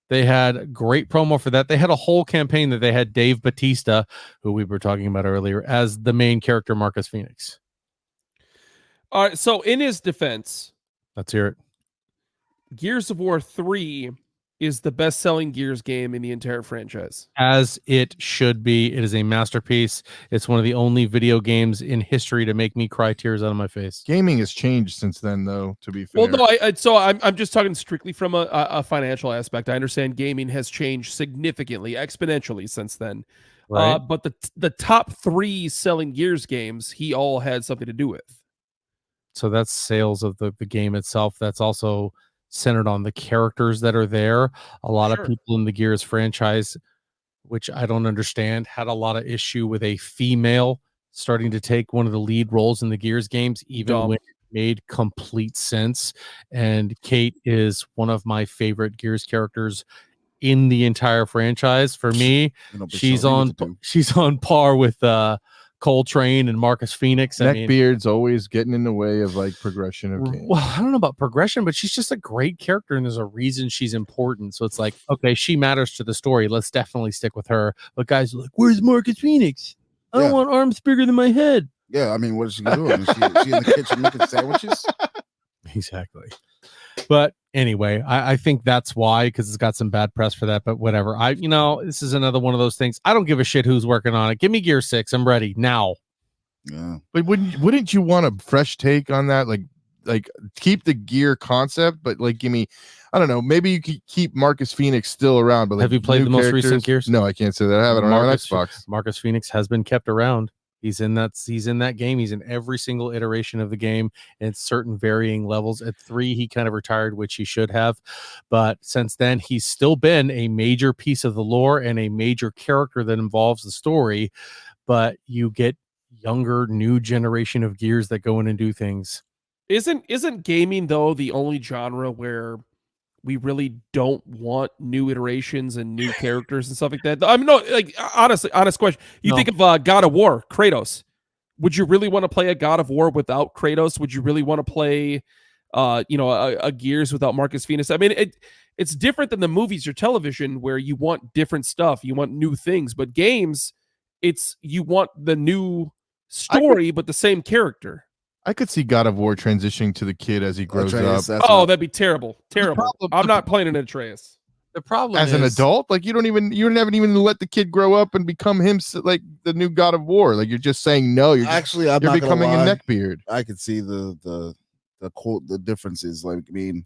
They had great promo for that. They had a whole campaign that they had Dave Bautista, who we were talking about earlier, as the main character, Marcus Phoenix. All right, so in his defense, Let's hear it. Gears of War 3 is the best-selling Gears game in the entire franchise. As it should be. It is a masterpiece. It's one of the only video games in history to make me cry tears out of my face. Gaming has changed since then, though, to be fair. Well, no, I'm just talking strictly from a financial aspect. I understand gaming has changed significantly, exponentially since then. Right? But the top 3 selling Gears games, he all had something to do with. So that's sales of the game itself. That's also centered on the characters that are there. A lot of people in the Gears franchise, which I don't understand, had a lot of issue with a female starting to take one of the lead roles in the Gears games, even when it made complete sense. And Kate is one of my favorite Gears characters in the entire franchise. For me, she's on par with Coltrane and Marcus Phoenix. Neckbeard's always getting in the way of like progression of games. Well, I don't know about progression, but she's just a great character, and there's a reason she's important. So it's like, okay, she matters to the story. Let's definitely stick with her. But guys are like, where's Marcus Phoenix? I don't want arms bigger than my head. Yeah, I mean, what is she doing? Is she in the kitchen making sandwiches? Exactly. But anyway, I think that's why, because it's got some bad press for that, but whatever. This is another one of those things. I don't give a shit who's working on it. Give me Gear 6. I'm ready now. Yeah. But wouldn't you want a fresh take on that? Like keep the Gear concept, but like give me, I don't know, maybe you could keep Marcus Phoenix still around. But like, have you played the most recent Gears? No, I can't say that. I haven't. On Xbox. Marcus Phoenix has been kept around. He's in that game. He's in every single iteration of the game at certain varying levels. At 3, he kind of retired, which he should have. But since then, he's still been a major piece of the lore and a major character that involves the story. But you get younger, new generation of Gears that go in and do things. Isn't gaming, though, the only genre where we really don't want new iterations and new characters and stuff like that? I mean, no, like, honest question. You think of God of War, Kratos. Would you really want to play a God of War without Kratos? Would you really want to play, a Gears without Marcus Phoenix? I mean, it's different than the movies or television where you want different stuff. You want new things. But games, you want the new story, but the same character. I could see God of War transitioning to the kid as he grows up. That'd be terrible. Terrible. I'm not playing an Atreus. The problem as an adult, like you haven't even let the kid grow up and become him, like the new God of War. Like you're just saying no. You're becoming a neckbeard. I could see the differences. Like, I mean,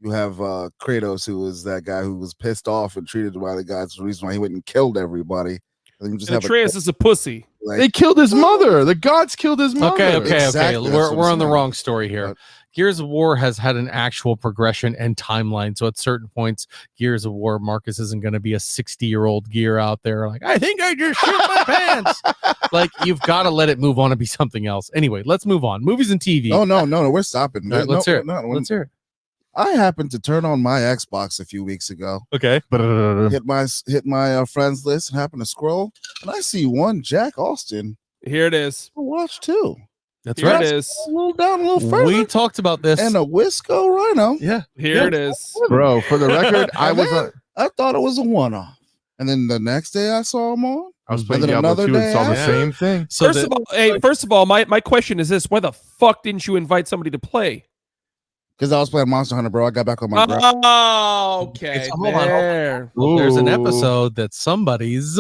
you have Kratos, who was that guy who was pissed off and treated by the guys. The reason why he went and killed everybody. And Atreus is a pussy. Like, they killed his mother. The gods killed his mother. Okay. We're on the wrong story here. But Gears of War has had an actual progression and timeline. So at certain points, Gears of War, Marcus isn't going to be a 60-year-old Gear out there. Like, I think I just shit my pants. Like, you've got to let it move on and be something else. Anyway, let's move on. Movies and TV. No, we're stopping. Right, let's hear it. Let's hear it. I happened to turn on my Xbox a few weeks ago. Okay. Hit my friends list and happened to scroll, and I see one Jack Austin. Here it is. Watch 2. That's right. It is. A little down, a little further. We talked about this. And a Wisco Rhino. Yeah. Here it is. Bro, for the record, I thought it was a one-off. And then the next day I saw him on. I was playing Diablo 2 and saw the same thing. So first of all, my question is this: why the fuck didn't you invite somebody to play? Because I was playing Monster Hunter, bro. I got back on my okay. There's an episode that somebody's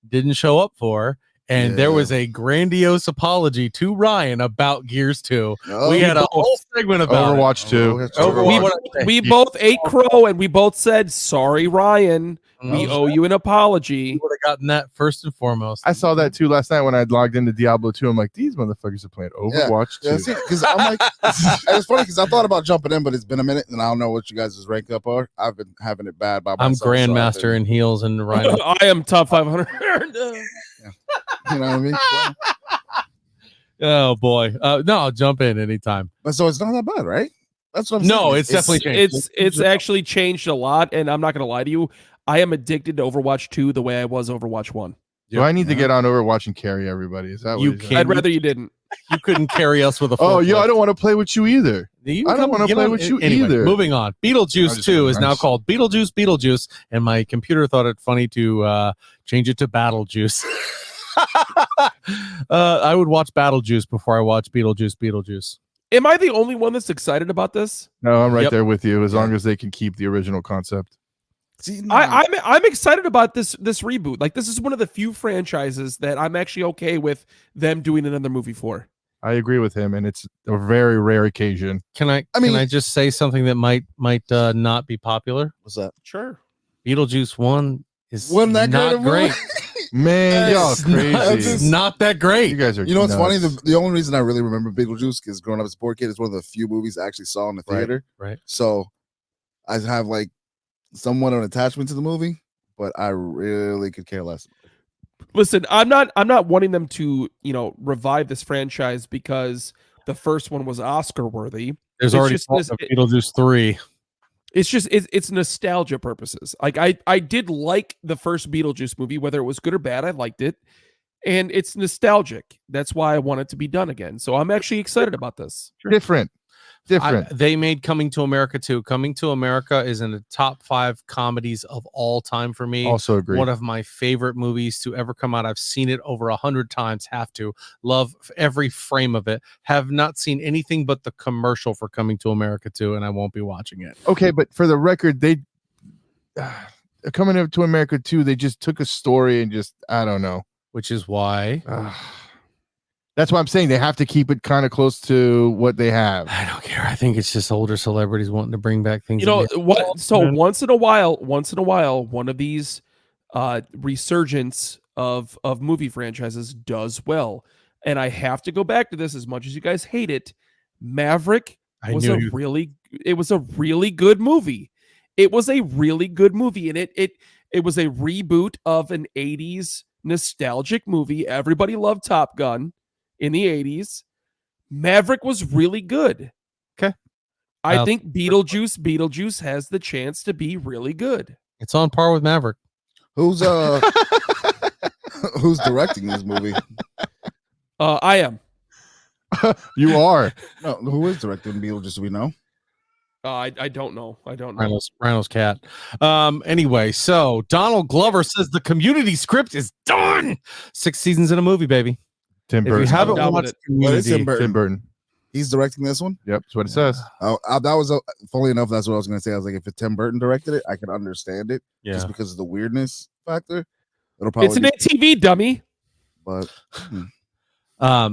didn't show up for, and there was a grandiose apology to Ryan about Gears 2. We had a whole segment about Overwatch 2. We both ate crow, and we both said, sorry, Ryan. We owe you an apology. You would have gotten that first and foremost. I saw that too last night when I logged into Diablo 2. I'm like, these motherfuckers are playing Overwatch 2. Because I'm like, it's funny because I thought about jumping in, but it's been a minute, and I don't know what you guys' rank up are. I've been having it bad by myself. I'm Grandmaster in heels and Rhino. I am top 500. You know what I mean? Oh boy. No, I'll jump in anytime. But so it's not that bad, right? That's what I'm saying. No, it's definitely changed. It's actually changed a lot, and I'm not going to lie to you. I am addicted to Overwatch 2 the way I was Overwatch 1. Do I need to get on Overwatch and carry everybody? Is that what you can? I'd rather you didn't. You couldn't carry us with a I don't want to play with you either. I don't want to play with you either. Moving on. Beetlejuice 2 is now called Beetlejuice, and my computer thought it funny to change it to Battlejuice. I would watch Battlejuice before I watch Beetlejuice. Am I the only one that's excited about this? No, I'm right there with you. As long as they can keep the original concept. See, I'm excited about this reboot. Like, this is one of the few franchises that I'm actually okay with them doing another movie for. I agree with him, and it's a very rare occasion. Can I just say something that might not be popular? What's that? Sure. Beetlejuice 1 is not great. Man, y'all crazy. It's not that great. You guys are. You know what's funny? The only reason I really remember Beetlejuice is growing up as a poor kid. It's one of the few movies I actually saw in the theater. Right. So I have like somewhat of an attachment to the movie, but I really could care less. Listen, I'm not wanting them to, revive this franchise because the first one was Oscar worthy. There's It's already just talk of Beetlejuice 3. It's nostalgia purposes. Like I did like the first Beetlejuice movie, whether it was good or bad, I liked it. And it's nostalgic. That's why I want it to be done again. So I'm actually excited about this. Different. They made Coming to America too. Coming to America is in the top 5 comedies of all time for me. Also agree. One of my favorite movies to ever come out. I've seen it over 100 times. Have to love every frame of it. Have not seen anything but the commercial for Coming to America too, and I won't be watching it. Okay, but for the record, they Coming to America 2, they just took a story and just, I don't know. Which is why that's why I'm saying they have to keep it kind of close to what they have. I don't care. I think it's just older celebrities wanting to bring back things. You know what? So once in a while, one of these resurgence of movie franchises does well, and I have to go back to this as much as you guys hate it. Maverick was a really good movie. It was a really good movie, and it was a reboot of an 80s nostalgic movie. Everybody loved Top Gun in the 80s. Maverick was really good. Okay. I think Beetlejuice has the chance to be really good. It's on par with Maverick. Who's who's directing this movie? I am. You are. No, who is directing Beetlejuice? Do we know? I don't know. I don't know. Rhino's cat. Anyway, so Donald Glover says the Community script is done. 6 seasons in a movie, baby. Tim If Burton. you haven't Down with watched it. What is Community, Tim Burton? Tim Burton. He's directing this one. Yep, that's what it says. Oh, that was fully enough. That's what I was going to say. I was like, if Tim Burton directed it, I can understand it just because of the weirdness factor. It'll probably It's an ATV dummy. but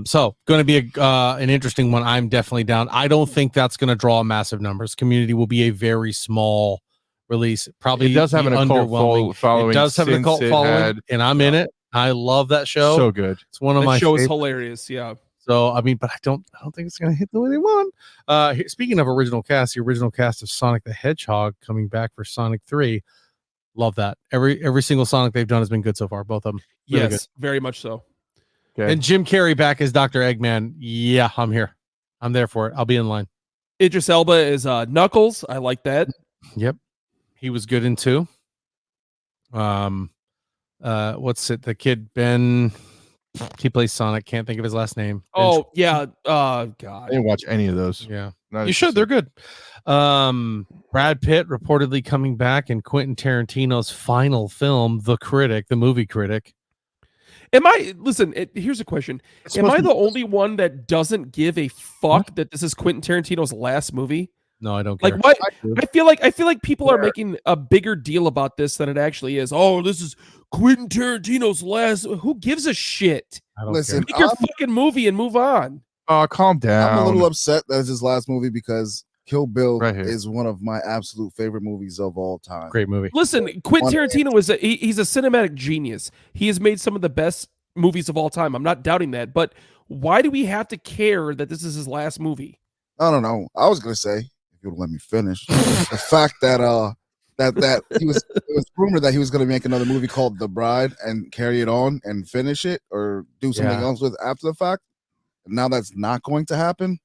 so going to be an interesting one. I'm definitely down. I don't think that's going to draw massive numbers. Community will be a very small release. Probably It does have an occult following. It does have an occult following, and I'm in it. I love that show. So good. It's one of That my show is favorite. hilarious. Yeah. So I mean, but I don't think it's gonna hit the way they want. Speaking of original cast, the original cast of Sonic the Hedgehog coming back for Sonic 3. Love that. Every single Sonic they've done has been good so far. Both of them. Really Yes, good. very much so. Okay. And Jim Carrey back as Dr. Eggman. Yeah, I'm here. I'm there for it. I'll be in line. Idris Elba is Knuckles. I like that. Yep. He was good in 2. What's it? The kid Ben. He plays Sonic. Can't think of his last name. Oh yeah. I God. didn't watch any of those. Yeah. Not You should. They're good. Brad Pitt reportedly coming back in Quentin Tarantino's final film, The Critic, the movie Critic. Here's a question. Am I the only one that doesn't give a fuck that this is Quentin Tarantino's last movie? No, I don't care. Like what? I feel like people are making a bigger deal about this than it actually is. Oh, this is Quentin Tarantino's last. Who gives a shit? I don't listen, Make your fucking movie and move on. Calm down. I'm a little upset that it's his last movie because Kill Bill Right here. is one of my absolute favorite movies of all time. care. Great movie. Listen, Quentin Tarantino is he's a cinematic genius. He has made some of the best movies of all time. I'm not doubting that, but why do we have to care that this is his last movie? I don't know. I was gonna say, if you'll let me finish, the fact that that he was it was rumored that he was gonna make another movie called The Bride and carry it on and finish it or do something else with after the fact. And now that's not going to happen.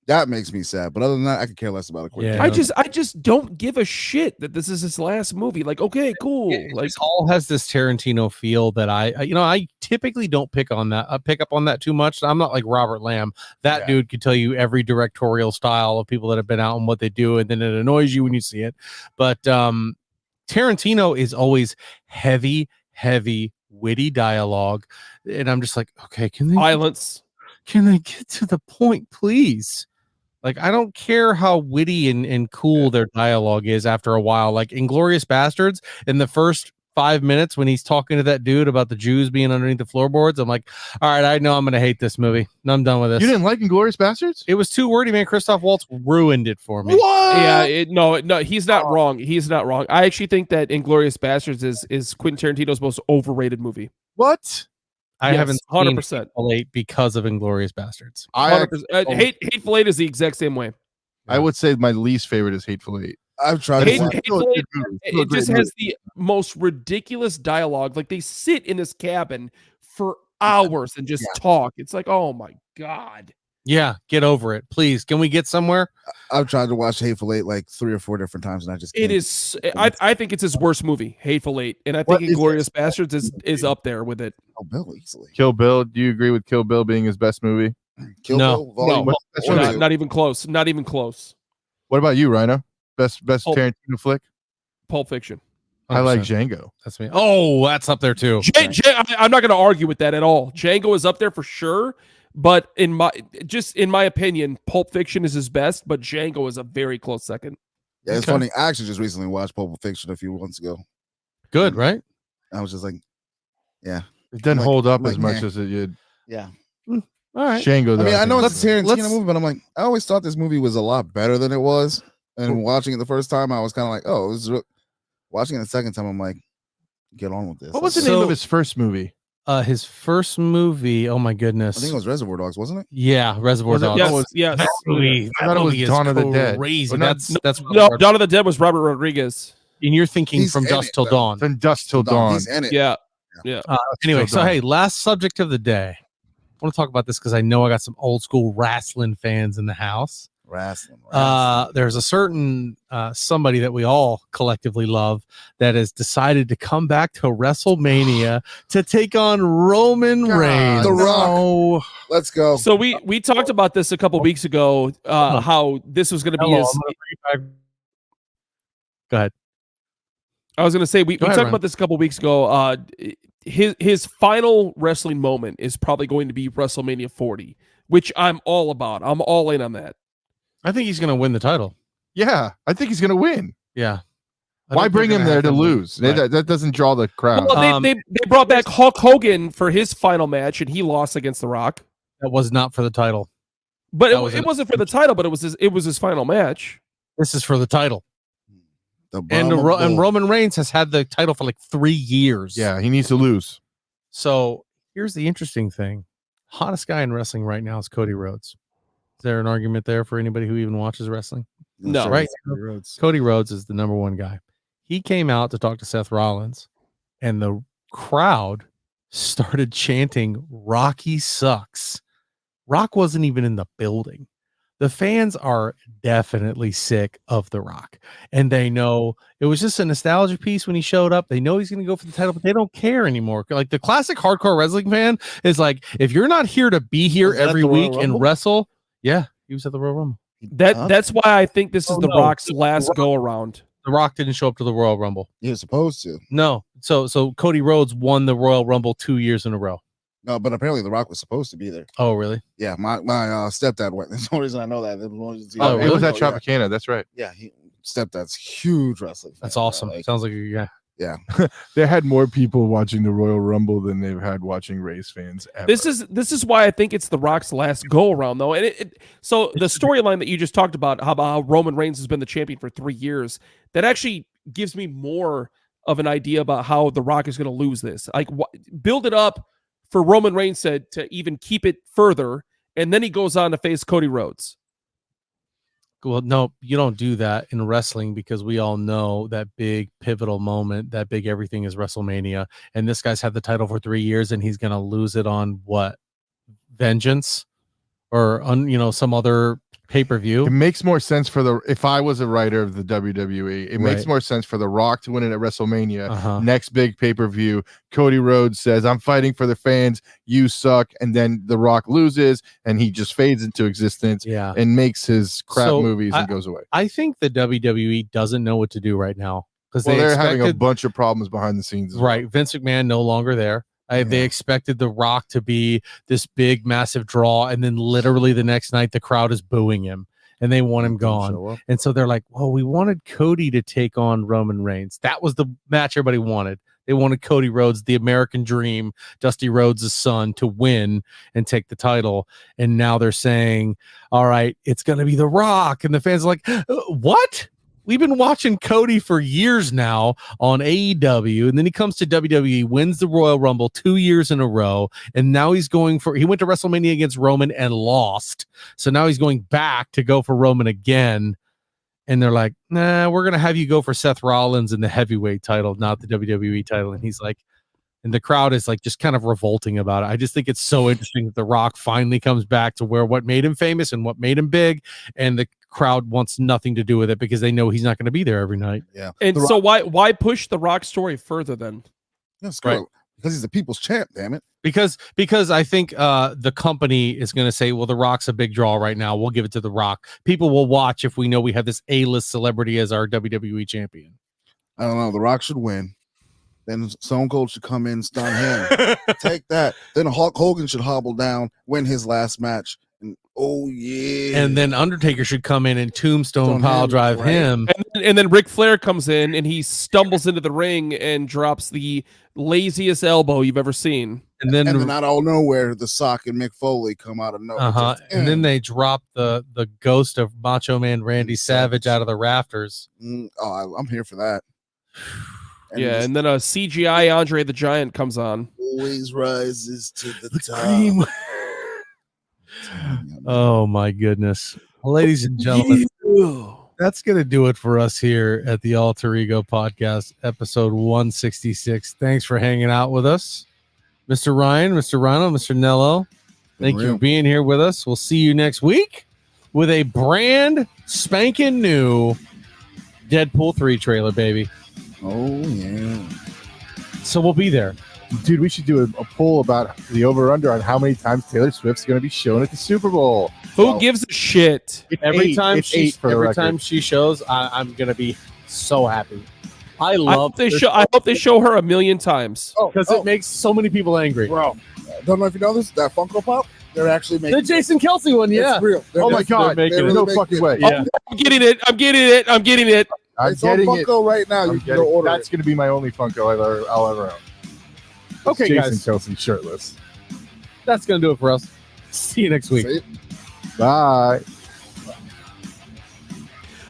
That makes me sad. But other than that, I could care less about it. Yeah. I just don't give a shit that this is his last movie. Like, okay, cool. Like, It all has this Tarantino feel that I typically don't pick up on that too much. I'm not like Robert Lamb. That dude could tell you every directorial style of people that have been out and what they do, and then it annoys you when you see it. But Tarantino is always heavy, witty dialogue, and I'm just like, okay, violence. Can they get to the point, please? Like, I don't care how witty and cool their dialogue is after a while. Like Inglourious Bastards, in the first 5 minutes when he's talking to that dude about the Jews being underneath the floorboards, I'm like, all right, I know I'm going to hate this movie. I'm done with this. You didn't like Inglourious Bastards? It was too wordy, man. Christoph Waltz ruined it for me. What? Yeah, no, he's not wrong. He's not wrong. I actually think that Inglourious Bastards is Quentin Tarantino's most overrated movie. What? I haven't 100%. seen Hateful Eight because of Inglourious Bastards. 100%. Hateful Eight is the exact same way. I would say my least favorite is Hateful Eight. I've tried to watch Hateful Eight, it just has the most ridiculous dialogue. Like they sit in this cabin for hours and just talk. It's like, oh my God. Yeah, get over it, please. Can we get somewhere? I've tried to watch Hateful Eight like 3 or 4 different times, and I just can't. It is. I think it's his worst movie, Hateful Eight, and I What think is Inglourious this? Bastards is up there with it. Kill Bill easily. Kill Bill. Do you agree with Kill Bill being his best movie? Kill No. Bill, Volume No. That's One, what Two. Not even close. Not even close. What about you, Rhino? Best Pulp- Tarantino flick? Pulp Fiction. I like 100%. Django. That's me. Oh, that's up there too. I'm not going to argue with that at all. Django is up there for sure, but in my opinion, Pulp Fiction is his best, but Django is a very close second. Yeah, it's Okay. funny. I actually just recently watched Pulp Fiction a few months ago. Good, right? I was just like, yeah, It doesn't Like- hold up like, as much meh. as it did. yeah. All right. Django. I though, mean, I know think it's is a better. Tarantino movie, but I'm like, I always thought this movie was a lot better than it was. And watching it the first time, I was kind of like, oh, this is watching it the second time, I'm like, get on with this. What was the So- name of his first movie? His first movie. Oh my goodness. I think it was Reservoir Dogs, wasn't it? Yeah, Reservoir Was it- Dogs. Yes, was- yes. That movie, I thought it was Dawn of the Dead. Crazy. Or not- That's No, Dawn of the Dead was Robert Rodriguez. and you're thinking He's from in dusk it, till though. dawn. Then Dusk Till Dawn. He's in it. Yeah. Anyway, Till so Dawn. hey, last subject of the day. I want to talk about this because I know I got some old school wrestling fans in the house. Wrestling. There's a certain somebody that we all collectively love that has decided to come back to WrestleMania to take on Roman God, Reigns. The Rock. no. Let's go. So we talked about this a couple weeks ago, how this was going to be Hello, his. I'm gonna bring it back. Go ahead. I was going to say we Go ahead, talked Ryan. about this a couple weeks ago. His final wrestling moment is probably going to be WrestleMania 40, which I'm all about. I'm all in on that. I think he's going to win the title. Yeah, I think he's gonna win. Yeah. I Why think bring they're him gonna there have to win. lose? Right. That doesn't draw the crowd. Well, they brought back Hulk Hogan for his final match, and he lost against The Rock. That was not for the title. But That was it an- wasn't for the title, but it was his final match. This is for the title. The And, Brahma and Bull. Roman Reigns has had the title for like 3 years. Yeah, he needs to lose. So here's the interesting thing. Hottest guy in wrestling right now is Cody Rhodes. Is there an argument there for anybody who even watches wrestling? No. Sure, Right. Cody Rhodes. Cody Rhodes is the number one guy. He came out to talk to Seth Rollins, and the crowd started chanting, Rocky sucks. Rock wasn't even in the building. The fans are definitely sick of The Rock, and they know it was just a nostalgia piece when he showed up. They know he's going to go for the title, but they don't care anymore. Like the classic hardcore wrestling fan is like, if you're not here to be here Was that every the Royal week and Rumble? wress, yeah, he was at the Royal Rumble. That's why I think this is Oh, The no. Rock's last go around. The Rock didn't show up to the Royal Rumble. You're supposed to. No. So Cody Rhodes won the Royal Rumble 2 years in a row. No, but apparently The Rock was supposed to be there. Oh, really? Yeah, my stepdad went. That's the only reason I know that. Oh, It really? was at yeah. Tropicana. That's right. Yeah, stepdad's huge wrestling. That's fan, awesome. like, Sounds like a guy. They had more people watching the Royal Rumble than they've had watching race fans ever. This is why I think it's The Rock's last go around, though. And so the storyline that you just talked about, how Roman Reigns has been the champion for 3 years, that actually gives me more of an idea about how The Rock is going to lose this. Like, build it up for Roman Reigns to even keep it further, and then he goes on to face Cody Rhodes. Well, no, you don't do that in wrestling because we all know that big pivotal moment, that big everything is WrestleMania. And this guy's had the title for 3 years and he's going to lose it on what? Vengeance or on, some other pay-per-view. It makes more sense if I was a writer of the WWE, it makes Right. more sense for The Rock to win it at WrestleMania. Uh-huh. Next big pay-per-view, Cody Rhodes says, I'm fighting for the fans, you suck, and then The Rock loses and he just fades into existence Yeah. and makes his crap So, movies and goes away. I think the WWE doesn't know what to do right now because Well, they're having a expected- bunch of problems behind the scenes. as well. Right. Vince McMahon no longer there. They expected The Rock to be this big, massive draw. And then literally the next night, the crowd is booing him and they want him gone. Show up. And so they're like, well, we wanted Cody to take on Roman Reigns. That was the match everybody wanted. They wanted Cody Rhodes, the American dream, Dusty Rhodes' son, to win and take the title. And now they're saying, all right, it's going to be The Rock. And the fans are like, what? We've been watching Cody for years now on AEW, and then he comes to WWE, wins the Royal Rumble 2 years in a row, and now he went to WrestleMania against Roman and lost. So now he's going back to go for Roman again, and they're like, nah, we're going to have you go for Seth Rollins in the heavyweight title, not the WWE title. And he's like, And the crowd is like just kind of revolting about it. I just think it's so interesting that The Rock finally comes back to where what made him famous and what made him big, and the crowd wants nothing to do with it because they know he's not going to be there every night. Yeah. And so why push the Rock story further then? That's right. Because he's the people's champ, damn it. Because I think the company is going to say, well, The Rock's a big draw right now. We'll give it to The Rock. People will watch if we know we have this A-list celebrity as our WWE champion. I don't know. The Rock should win. Then Stone Cold should come in, stun him. Take that. Then Hulk Hogan should hobble down, win his last match. And oh yeah. And then Undertaker should come in and tombstone pile drive him. And then Ric Flair comes in and he stumbles into the ring and drops the laziest elbow you've ever seen. And then out of nowhere, the Sock and Mick Foley come out of nowhere. And then they drop the ghost of Macho Man Randy Savage out of the rafters. I'm here for that. And then a CGI Andre the Giant comes on. Always rises to the top. Oh my goodness. Ladies and gentlemen, that's going to do it for us here at the Alter Ego Podcast, episode 166. Thanks for hanging out with us. Mr. Ryan, Mr. Rhino, Mr. Nello, thank you for being here with us. We'll see you next week with a brand spanking new Deadpool 3 trailer, baby. Oh, yeah. So we'll be there. Dude, we should do a poll about the over-under on how many times Taylor Swift's going to be shown at the Super Bowl. Who gives a shit? Every time she shows, I'm going to be so happy. I hope they show her a million times because it makes so many people angry. Bro, don't know if you know this. That Funko Pop, they're actually making the Jason Kelsey one. Yeah, it's real. Oh my god, there's no fucking way. Yeah. I'm getting it. I'm getting it. I'm it's getting on Funko right now. You can order. That's going to be my only Funko I'll ever own. Okay, Jason guys. Kelsey shirtless. That's going to do it for us. See you next week. Bye.